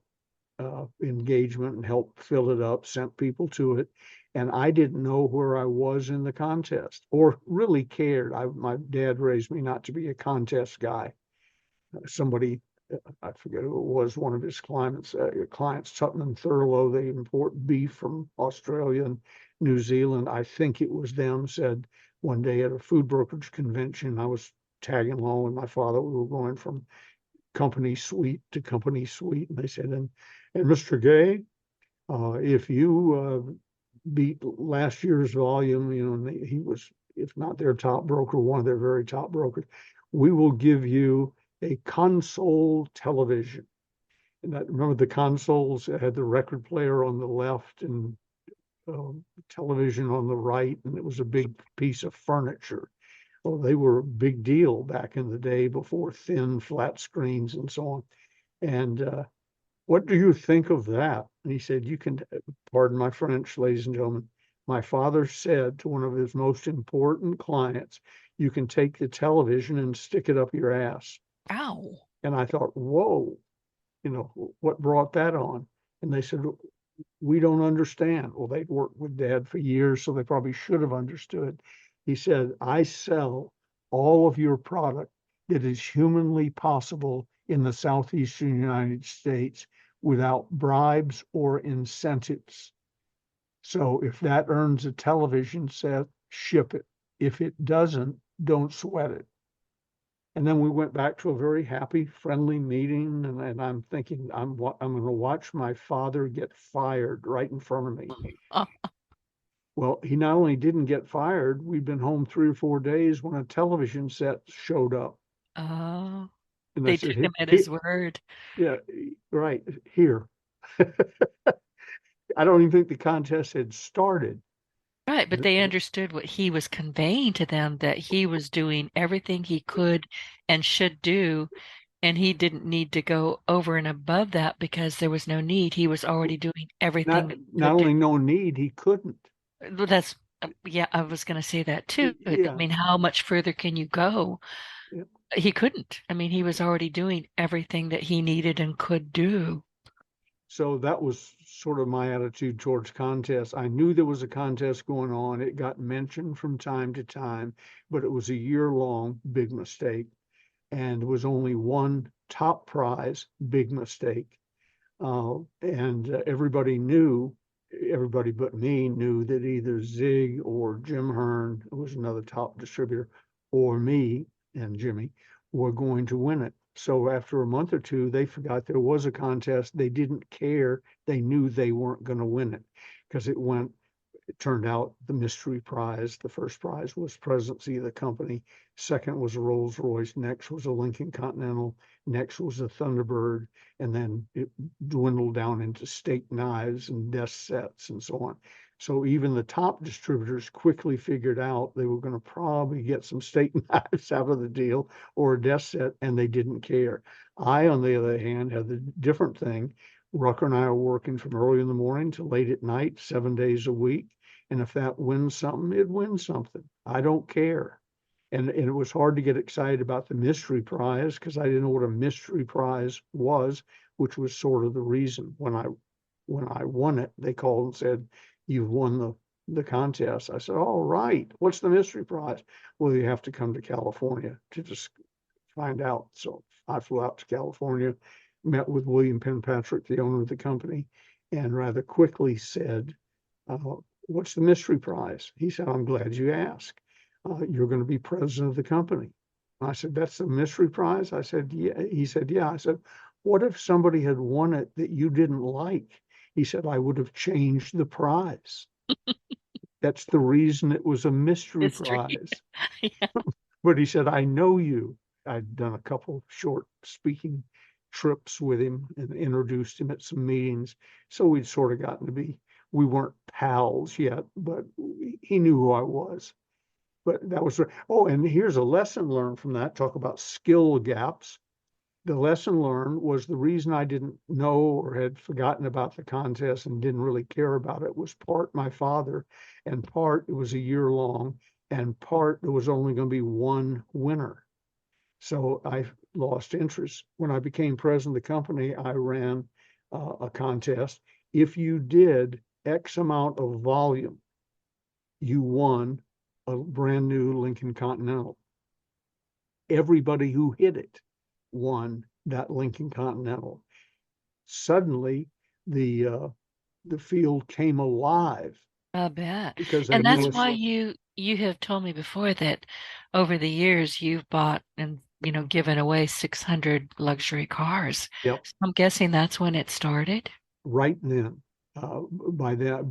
engagement and helped fill it up, sent people to it, and I didn't know where I was in the contest or really cared. My dad raised me not to be a contest guy. Somebody, I forget who it was, one of his clients, Tubman Thurlow, they import beef from Australia and New Zealand. I think it was them, said one day at a food brokerage convention, I was tagging along with my father. We were going from company suite to company suite. And they said, and Mr. Gay, if you beat last year's volume, and he was, if not their top broker, one of their very top brokers, we will give you a console television. And remember the consoles had the record player on the left and television on the right, and it was a big piece of furniture. Well, they were a big deal back in the day before thin flat screens and so on. And what do you think of that? And he said, you can, pardon my French, ladies and gentlemen, my father said to one of his most important clients, you can take the television and stick it up your ass. Ow. And I thought, whoa, what brought that on? And they said, we don't understand. Well, they'd worked with Dad for years, so they probably should have understood. He said, I sell all of your product that is humanly possible in the southeastern United States without bribes or incentives. So if that earns a television set, ship it. If it doesn't, don't sweat it. And then we went back to a very happy, friendly meeting. And I'm thinking, I'm going to watch my father get fired right in front of me. Oh, Well, he not only didn't get fired, we'd been home 3 or 4 days when a television set showed up. oh, And I they said, took him at his word. yeah, right here. I don't even think the contest had started. Right, but they understood what he was conveying to them, that he was doing everything he could and should do, and he didn't need to go over and above that because there was no need. He was already doing everything Not that he not could do. only no need, he couldn't. Well, that's, yeah, I was going to say that too. I Yeah, mean, how much further can you go? yeah. He couldn't. I mean, he was already doing everything that he needed and could do. So that was sort of my attitude towards contests. I knew there was a contest going on. It got mentioned from time to time, but it was a year-long big mistake. And there was only one top prize, big mistake. And everybody but me knew that either Zig or Jim Hearn, who was another top distributor, or me and Jimmy were going to win it. So after a month or two, they forgot there was a contest. They didn't care. They knew they weren't going to win it because it turned out the mystery prize, the first prize was presidency of the company. Second was a Rolls Royce. Next was a Lincoln Continental. Next was a Thunderbird. And then it dwindled down into steak knives and desk sets and so on. So even the top distributors quickly figured out they were going to probably get some steak knives out of the deal or a desk set, and they didn't care. I, on the other hand, had the different thing. Rucker and I are working from early in the morning to late at night, 7 days a week. And if that wins something, it wins something. I don't care. And it was hard to get excited about the mystery prize because I didn't know what a mystery prize was, which was sort of the reason when I won it, they called and said, you've won the contest. I said, all right, what's the mystery prize? Well, you have to come to California to just find out. So I flew out to California, met with William Penpatrick, the owner of the company, and rather quickly said, what's the mystery prize? He said, I'm glad you asked. You're going to be president of the company. I said, that's the mystery prize? I said, yeah. He said, yeah. I said, what if somebody had won it that you didn't like? He said, I would have changed the prize. That's the reason it was a mystery History. prize. Yeah. But he said, I know you. I'd done a couple short speaking trips with him and introduced him at some meetings. So we'd sort of gotten to be, we weren't pals yet, but he knew who I was. But that was, oh, and here's a lesson learned from that. Talk about skill gaps. The lesson learned was the reason I didn't know or had forgotten about the contest and didn't really care about it was part my father, and part it was a year long, and part there was only going to be one winner. So I lost interest. When I became president of the company, I ran a contest. If you did X amount of volume, you won a brand new Lincoln Continental. Everybody who hit it won that Lincoln Continental. Suddenly, the field came alive I bet. because I And knew that's us. why you have told me before that over the years you've bought and given away 600 luxury cars. Yep, So I'm guessing that's when it started. right then. By that,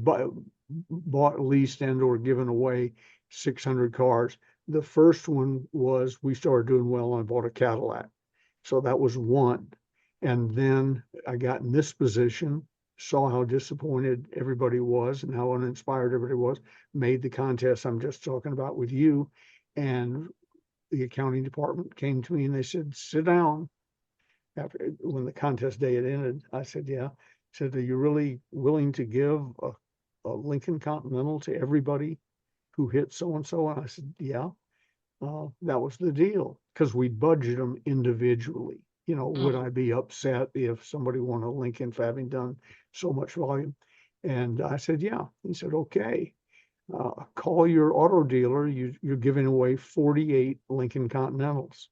bought, leased, and or given away 600 cars. The first one was we started doing well, and I bought a Cadillac. So that was one. And then I got in this position, saw how disappointed everybody was and how uninspired everybody was, made the contest I'm just talking about with you. And the accounting department came to me and they said, sit down. After when the contest day had ended, I said, yeah. Said, are you really willing to give a Lincoln Continental to everybody who hit so and so? And I said, yeah. That was the deal because we budget them individually. Would Mm. I be upset if somebody won a Lincoln for having done so much volume? And I said, yeah. He said, okay, call your auto dealer. You're giving away 48 Lincoln Continentals.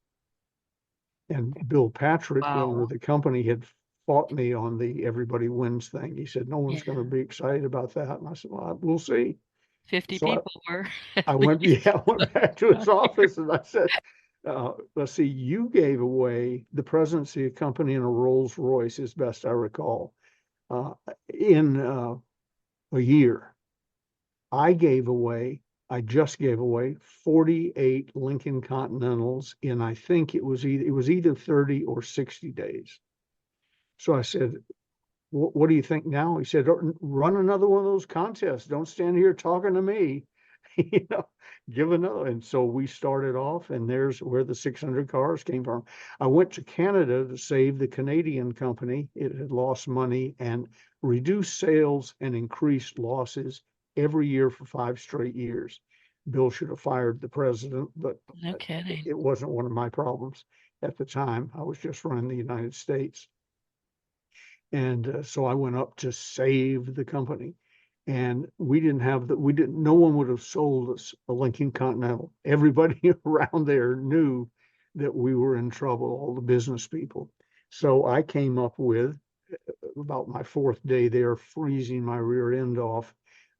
And Bill Patrick, the owner Wow. of the company, had fought me on the everybody wins thing. He said, no one's going to Yeah. be excited about that. And I said, well, we'll see. 50 So people were at I went, least yeah, I went back to his out here. office and I said, let's see, you gave away the presidency of company in a Rolls Royce, as best I recall, uh, in a year. I gave away, I just gave away 48 Lincoln Continentals in, I think it was either 30 or 60 days. So I said, what do you think now? He said, run another one of those contests. Don't stand here talking to me. you know, Give another. And so we started off, and there's where the 600 cars came from. I went to Canada to save the Canadian company. It had lost money and reduced sales and increased losses every year for 5 straight years. Bill should have fired the president, but No kidding. it wasn't one of my problems at the time. I was just running the United States. And so I went up to save the company. And no one would have sold us a Lincoln Continental. Everybody around there knew that we were in trouble, all the business people. So I came up with, about my fourth day there, freezing my rear end off.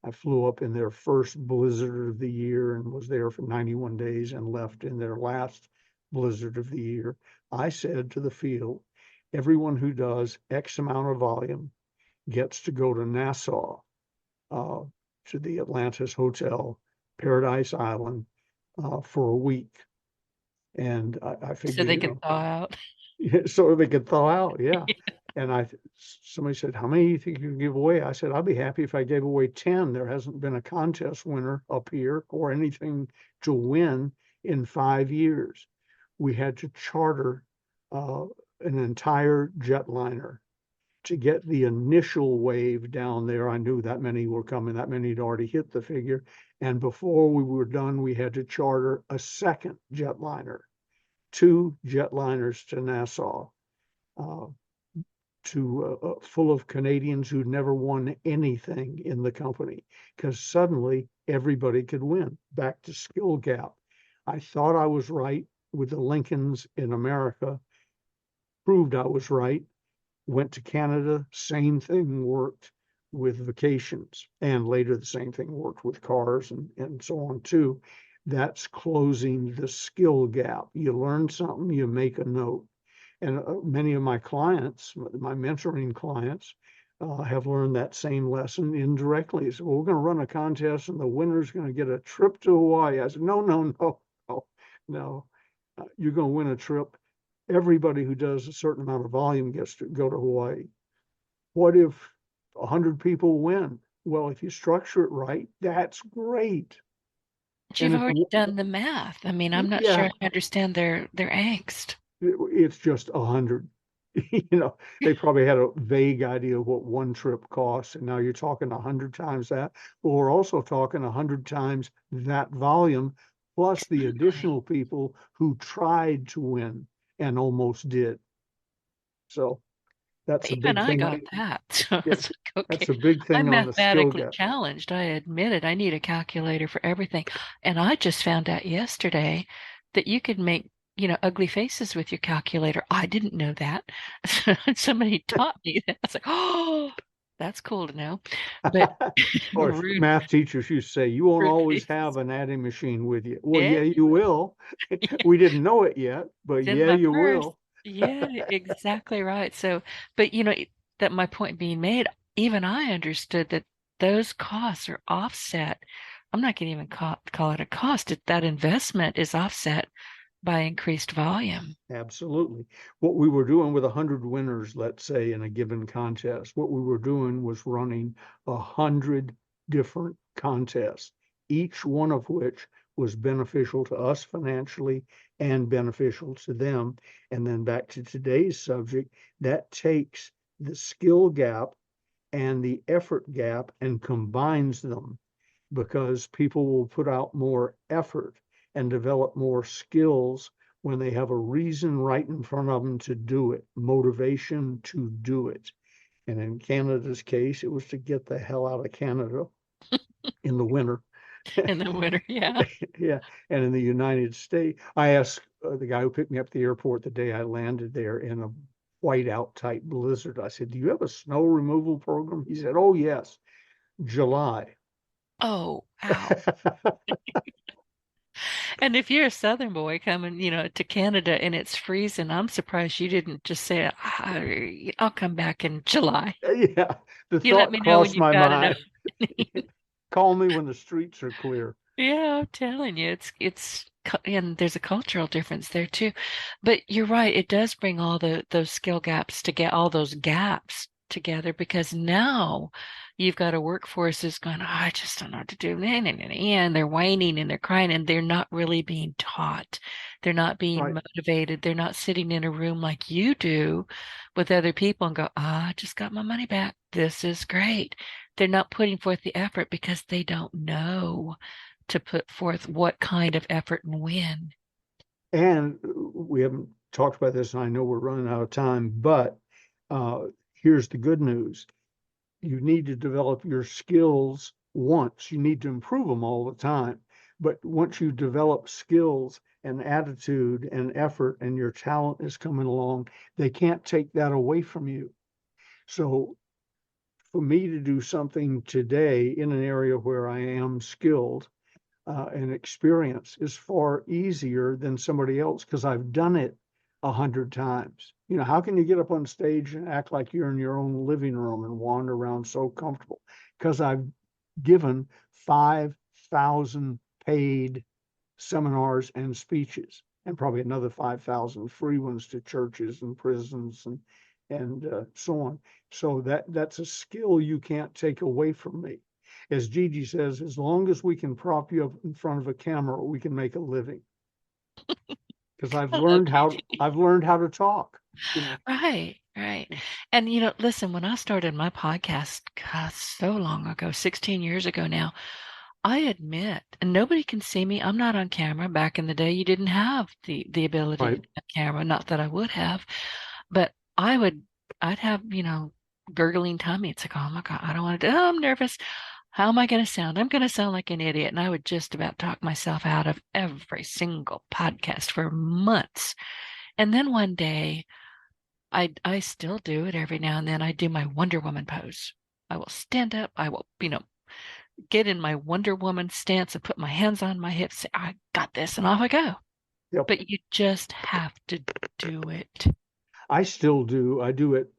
I flew up in their first blizzard of the year and was there for 91 days and left in their last blizzard of the year. I said to the field, everyone who does X amount of volume gets to go to Nassau, uh, to the Atlantis Hotel, Paradise Island, for a week. And I So figured, they could thaw out. so they could thaw out. Yeah. And somebody said, how many do you think you can give away? I said, I'll be happy if I gave away 10. There hasn't been a contest winner up here or anything to win in 5 years. We had to charter an entire jetliner to get the initial wave down there. I knew that many were coming, that many had already hit the figure. And before we were done, we had to charter a second jetliner, 2 jetliners to Nassau, uh, full of Canadians who'd never won anything in the company, because suddenly everybody could win. Back to skill gap. I thought I was right with the Lincolns in America, proved I was right, Went to Canada, same thing worked with vacations. And later, the same thing worked with cars and so on too. That's closing the skill gap. You learn something, you make a note. And many of my clients, my mentoring clients, have learned that same lesson indirectly. So we're going to run a contest and the winner's going to get a trip to Hawaii. I said, no, no, no, no, no. You're going to win a trip. Everybody who does a certain amount of volume gets to go to Hawaii. What if 100 people win? Well, if you structure it right, that's great. But you've already done the math. I mean, I'm not sure Yeah, I understand their angst. it's just 100. They probably had a vague idea of what one trip costs, and now you're talking 100 times that. But we're also talking 100 times that volume, plus the additional people who tried to win and almost did. So that's a Even big I thing. got that. So Yeah, it's like, that's okay, a big thing I'm on the skill mathematically gap. challenged. I admit it. I need a calculator for everything. And I just found out yesterday that you could make, ugly faces with your calculator. I didn't know that. Somebody taught me that. I was like, oh, that's cool to know. But Or rude, math teachers used to say, you won't rude always faces. have an adding machine with you. Well, Yeah, yeah, you will. We didn't know it yet, but it's in yeah, my you purse. will. Yeah, exactly right. So, but that my point being made, even I understood that those costs are offset. I'm not going to even call it a cost. That investment is offset by increased volume. Absolutely. What we were doing with 100 winners, let's say, in a given contest, what we were doing was running 100 different contests, each one of which was beneficial to us financially and beneficial to them. And then back to today's subject, that takes the skill gap and the effort gap and combines them because people will put out more effort and develop more skills when they have a reason right in front of them to do it, motivation to do it. And in Canada's case, it was to get the hell out of Canada in the winter. In the winter. Yeah. Yeah. And in the United States, I asked the guy who picked me up at the airport the day I landed there in a whiteout type blizzard. I said, do you have a snow removal program? He said, oh, yes, July. Oh, ow. And if you're a Southern boy coming, to Canada and it's freezing, I'm surprised you didn't just say, I'll come back in July. Yeah, the You let thought me know when crossed you've my got enough. mind. Call me when the streets are clear. Yeah, I'm telling you, and there's a cultural difference there too. But you're right, it does bring all those skill gaps to get all those gaps together because now you've got a workforce that's going, oh, I just don't know what to do. And they're whining and they're crying and they're not really being taught. They're not being Right. motivated. They're not sitting in a room like you do with other people and go, I just got my money back. This is great. They're not putting forth the effort because they don't know to put forth what kind of effort and when. And we haven't talked about this, and I know we're running out of time, but uh, here's the good news. You need to develop your skills once. You need to improve them all the time. But once you develop skills and attitude and effort and your talent is coming along, they can't take that away from you. So for me to do something today in an area where I am skilled and experience is far easier than somebody else because I've done it 100 times. How can you get up on stage and act like you're in your own living room and wander around so comfortable? Because I've given 5,000 paid seminars and speeches, and probably another 5,000 free ones to churches and prisons and so on. So that's a skill you can't take away from me. As Gigi says, as long as we can prop you up in front of a camera, we can make a living. Because I love Gigi. I've learned how to talk. Right, right. And listen, when I started my podcast, gosh, so long ago, 16 years ago now, I admit, and nobody can see me. I'm not on camera. Back in the day, you didn't have the ability to Right. be on camera. Not that I would have, but I'd have, gurgling tummy. It's like, oh my God, I don't want to do, oh, I'm nervous. How am I going to sound? I'm going to sound like an idiot. And I would just about talk myself out of every single podcast for months. And then one day I still do it every now and then. I do my Wonder Woman pose. I will stand up. I will, get in my Wonder Woman stance and put my hands on my hips, say, I got this, and off I go. Yep. But you just have to do it. I still do. I do it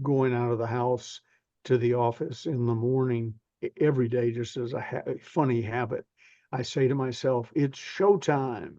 going out of the house to the office in the morning every day, just as a funny habit. I say to myself, it's showtime.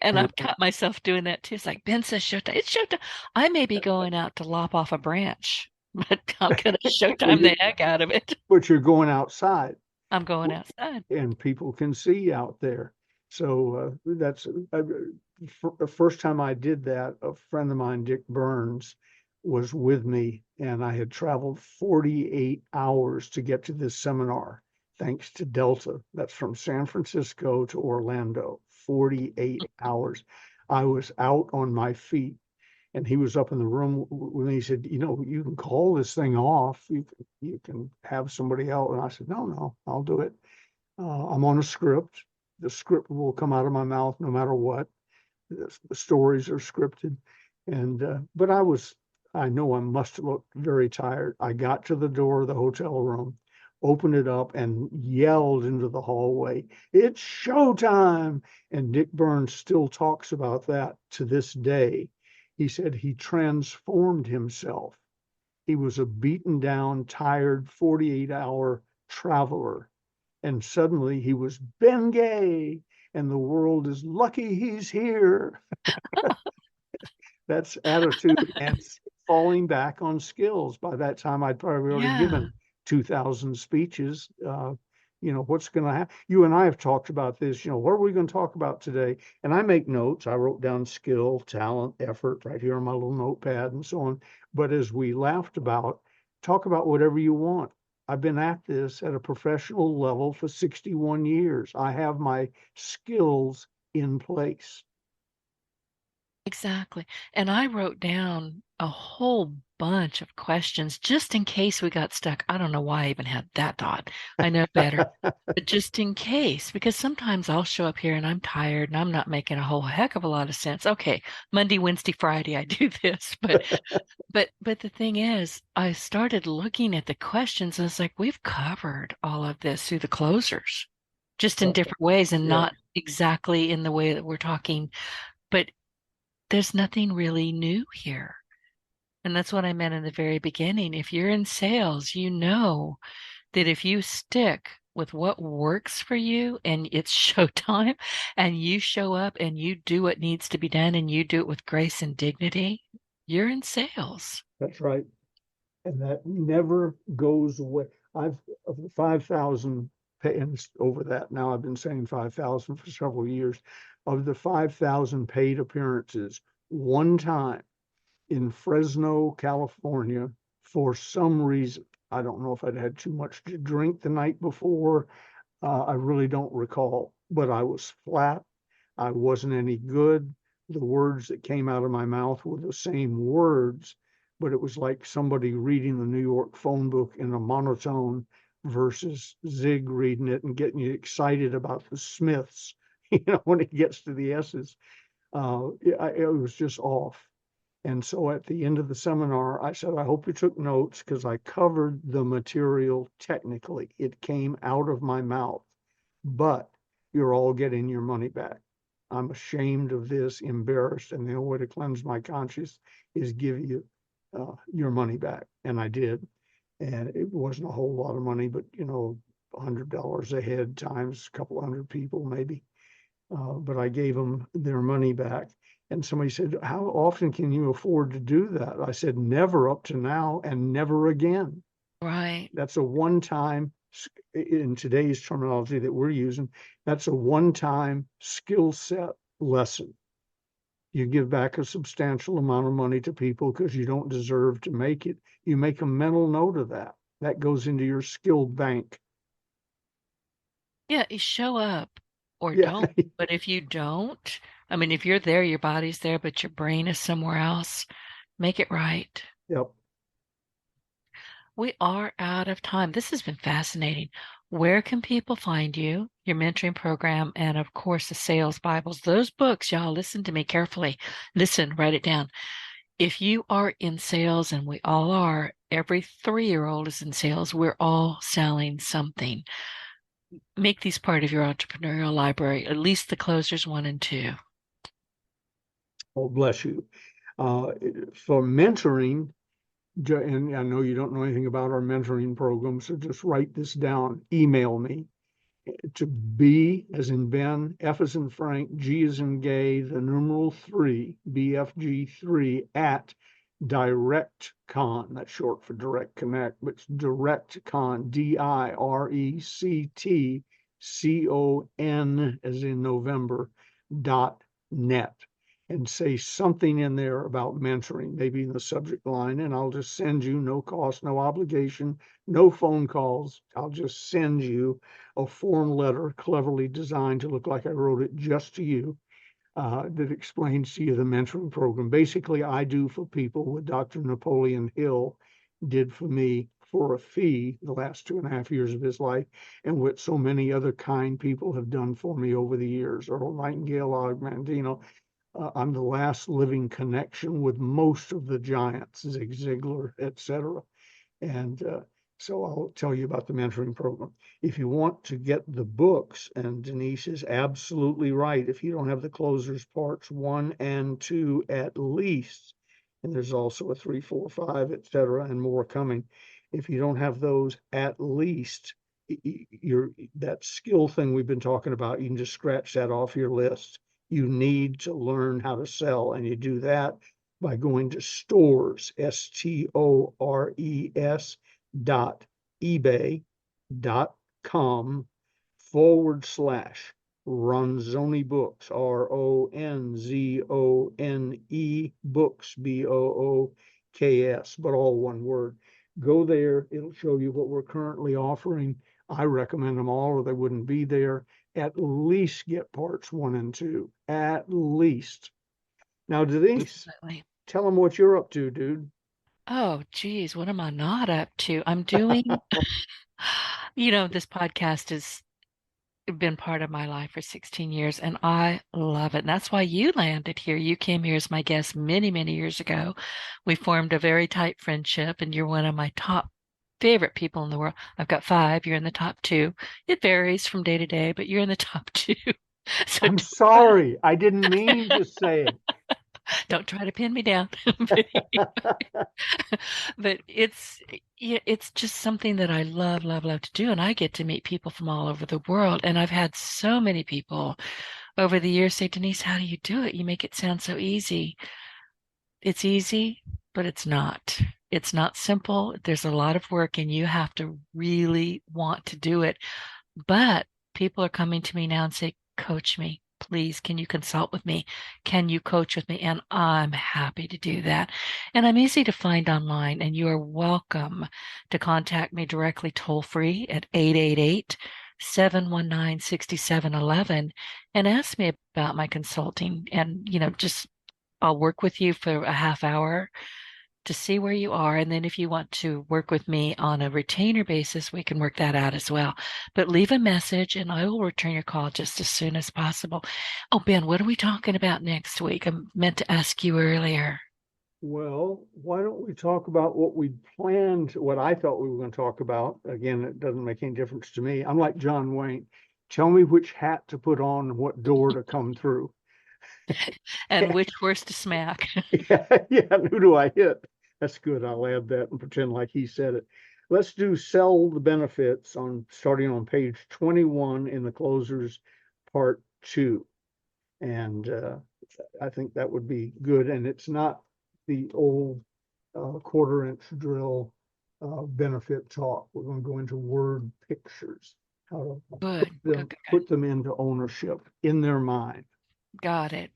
And And I've caught myself doing that too. It's like, Ben says showtime. It's showtime. I may be going out to lop off a branch, but I'm going to well, showtime the heck out of it. but you're going outside I'm going outside. and people can see out there. So that's the first time I did that. A friend of mine, Dick Burns, was with me, and I had traveled 48 hours to get to this seminar, thanks to Delta. That's from San Francisco to Orlando, 48 hours. I was out on my feet, and he was up in the room when he said, you can call this thing off. You can have somebody else. And I said, no, I'll do it. I'm on a script. The script will come out of my mouth no matter what. The stories are scripted. But I know I must have looked very tired. I got to the door of the hotel room, opened it up, and yelled into the hallway, it's showtime. And Dick Burns still talks about that to this day. He said he transformed himself. He was a beaten down, tired 48-hour traveler. And suddenly he was Ben Gay, and the world is lucky he's here. That's attitude and falling back on skills. By that time, I'd probably already Yeah, given 2,000 speeches. What's going to happen? You and I have talked about this. What are we going to talk about today? And I make notes. I wrote down skill, talent, effort right here on my little notepad and so on. But as we laughed about, talk about whatever you want. I've been at this at a professional level for 61 years. I have my skills in place. exactly. And I wrote down a whole bunch of questions just in case we got stuck. I don't know why I even had that thought. I know better. But just in case, because sometimes I'll show up here and I'm tired and I'm not making a whole heck of a lot of sense. Okay, Monday, Wednesday, Friday, I do this, but the thing is, I started looking at the questions and it's like we've covered all of this through the closers, just in different ways and Yeah, not exactly in the way that we're talking. But there's nothing really new here. And that's what I meant in the very beginning. If you're in sales, you know that if you stick with what works for you and it's showtime and you show up and you do what needs to be done and you do it with grace and dignity, you're in sales. that's right. And that never goes away. I've of the 5,000 and over that now. I've been saying 5,000 for several years. Of the 5,000 paid appearances, one time in Fresno, California, for some reason, I don't know if I'd had too much to drink the night before. I really don't recall, but I was flat. I wasn't any good. The words that came out of my mouth were the same words, but it was like somebody reading the New York phone book in a monotone versus Zig reading it and getting you excited about the Smiths, when it gets to the S's. It was just off. And so at the end of the seminar, I said, I hope you took notes because I covered the material technically. It came out of my mouth, but you're all getting your money back. I'm ashamed of this, embarrassed, and the only way to cleanse my conscience is give you your money back. And I did. And it wasn't a whole lot of money, but $100 a head times a couple hundred people maybe. But I gave them their money back. And somebody said, how often can you afford to do that? I said, never up to now and never again. Right. That's a one-time, in today's terminology that we're using, that's a one-time skill set lesson. You give back a substantial amount of money to people because you don't deserve to make it. You make a mental note of that. That goes into your skill bank. Yeah, you show up or Yeah, don't. But if you don't, I mean, if you're there, your body's there, but your brain is somewhere else, make it right. yep. We are out of time. This has been fascinating. Where can people find you, your mentoring program, and of course, the sales Bibles? Those books, y'all, listen to me carefully. Listen, write it down. if you are in sales, and we all are, every 3-year-old is in sales, we're all selling something. Make these part of your entrepreneurial library, at least the closers 1 and 2. Oh, bless you. For mentoring, and I know you don't know anything about our mentoring program, so just write this down. Email me to B as in Ben, F as in Frank, G as in Gay, the numeral 3, BFG3 at DirectCon. That's short for Direct Connect, but it's DirectCon, DirectCon as in November, .net. And say something in there about mentoring, maybe in the subject line, and I'll just send you, no cost, no obligation, no phone calls. I'll just send you a form letter cleverly designed to look like I wrote it just to you, that explains to you the mentoring program. Basically, I do for people what Dr. Napoleon Hill did for me for a fee the last 2.5 years of his life, and what so many other kind people have done for me over the years. Earl Nightingale, Og Mandino. I'm the last living connection with most of the giants, Zig Ziglar, etc. And so I'll tell you about the mentoring program. If you want to get the books, and Denise is absolutely right, if you don't have the closers parts 1 and 2 at least, and there's also a 3, 4, 5, etc., and more coming. If you don't have those at least, that skill thing we've been talking about, you can just scratch that off your list. You need to learn how to sell, and you do that by going to stores, STORES eBay.com/Ronzoni Books, RONZONE Books, BOOKS, but all one word. Go there. It'll show you what we're currently offering. I recommend them all, or they wouldn't be there. At least get parts 1 and 2. At least. Now, Denise, Absolutely. tell them what you're up to, dude. Oh, geez, what am I not up to? I'm doing, this podcast has been part of my life for 16 years, and I love it. And that's why you landed here. You came here as my guest many, many years ago. We formed a very tight friendship, and you're one of my top favorite people in the world. I've got 5. You're in the top 2. It varies from day to day, but you're in the top 2. So I'm sorry. I didn't mean to say don't try to pin me down. But it's just something that I love, love, love to do. And I get to meet people from all over the world. And I've had so many people over the years say, Denise, how do you do it? You make it sound so easy. It's easy, but it's not. It's not simple. There's a lot of work, and you have to really want to do it. But people are coming to me now and say, coach me. Please, can you consult with me? Can you coach with me? And I'm happy to do that. And I'm easy to find online, and you are welcome to contact me directly toll free at 888-719-6711 and ask me about my consulting. And, just I'll work with you for a half hour to see where you are. And then if you want to work with me on a retainer basis, we can work that out as well. But leave a message and I will return your call just as soon as possible. Oh, Ben, what are we talking about next week? I meant to ask you earlier. Well, why don't we talk about what we planned, what I thought we were going to talk about? Again, it doesn't make any difference to me. I'm like John Wayne. Tell me which hat to put on and what door to come through. And which horse to smack. Yeah, who do I hit? That's good. I'll add that and pretend like he said it. Let's do sell the benefits starting on page 21 in the closers part 2. And I think that would be good. And it's not the old quarter-inch drill benefit talk. We're going to go into word pictures, how to put them into ownership in their mind. Got it.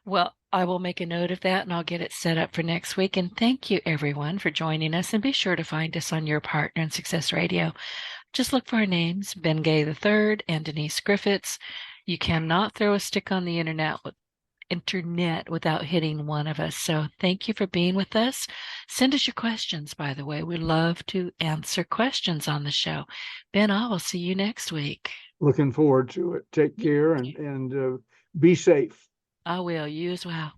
Well, I will make a note of that and I'll get it set up for next week. And thank you, everyone, for joining us. And be sure to find us on your Partner in Success Radio. Just look for our names, Ben Gay III and Denise Griffitts. You cannot throw a stick on the internet without hitting one of us. So thank you for being with us. Send us your questions, by the way. We love to answer questions on the show. Ben, I will see you next week. Looking forward to it. Take care and be safe. I will. You as well.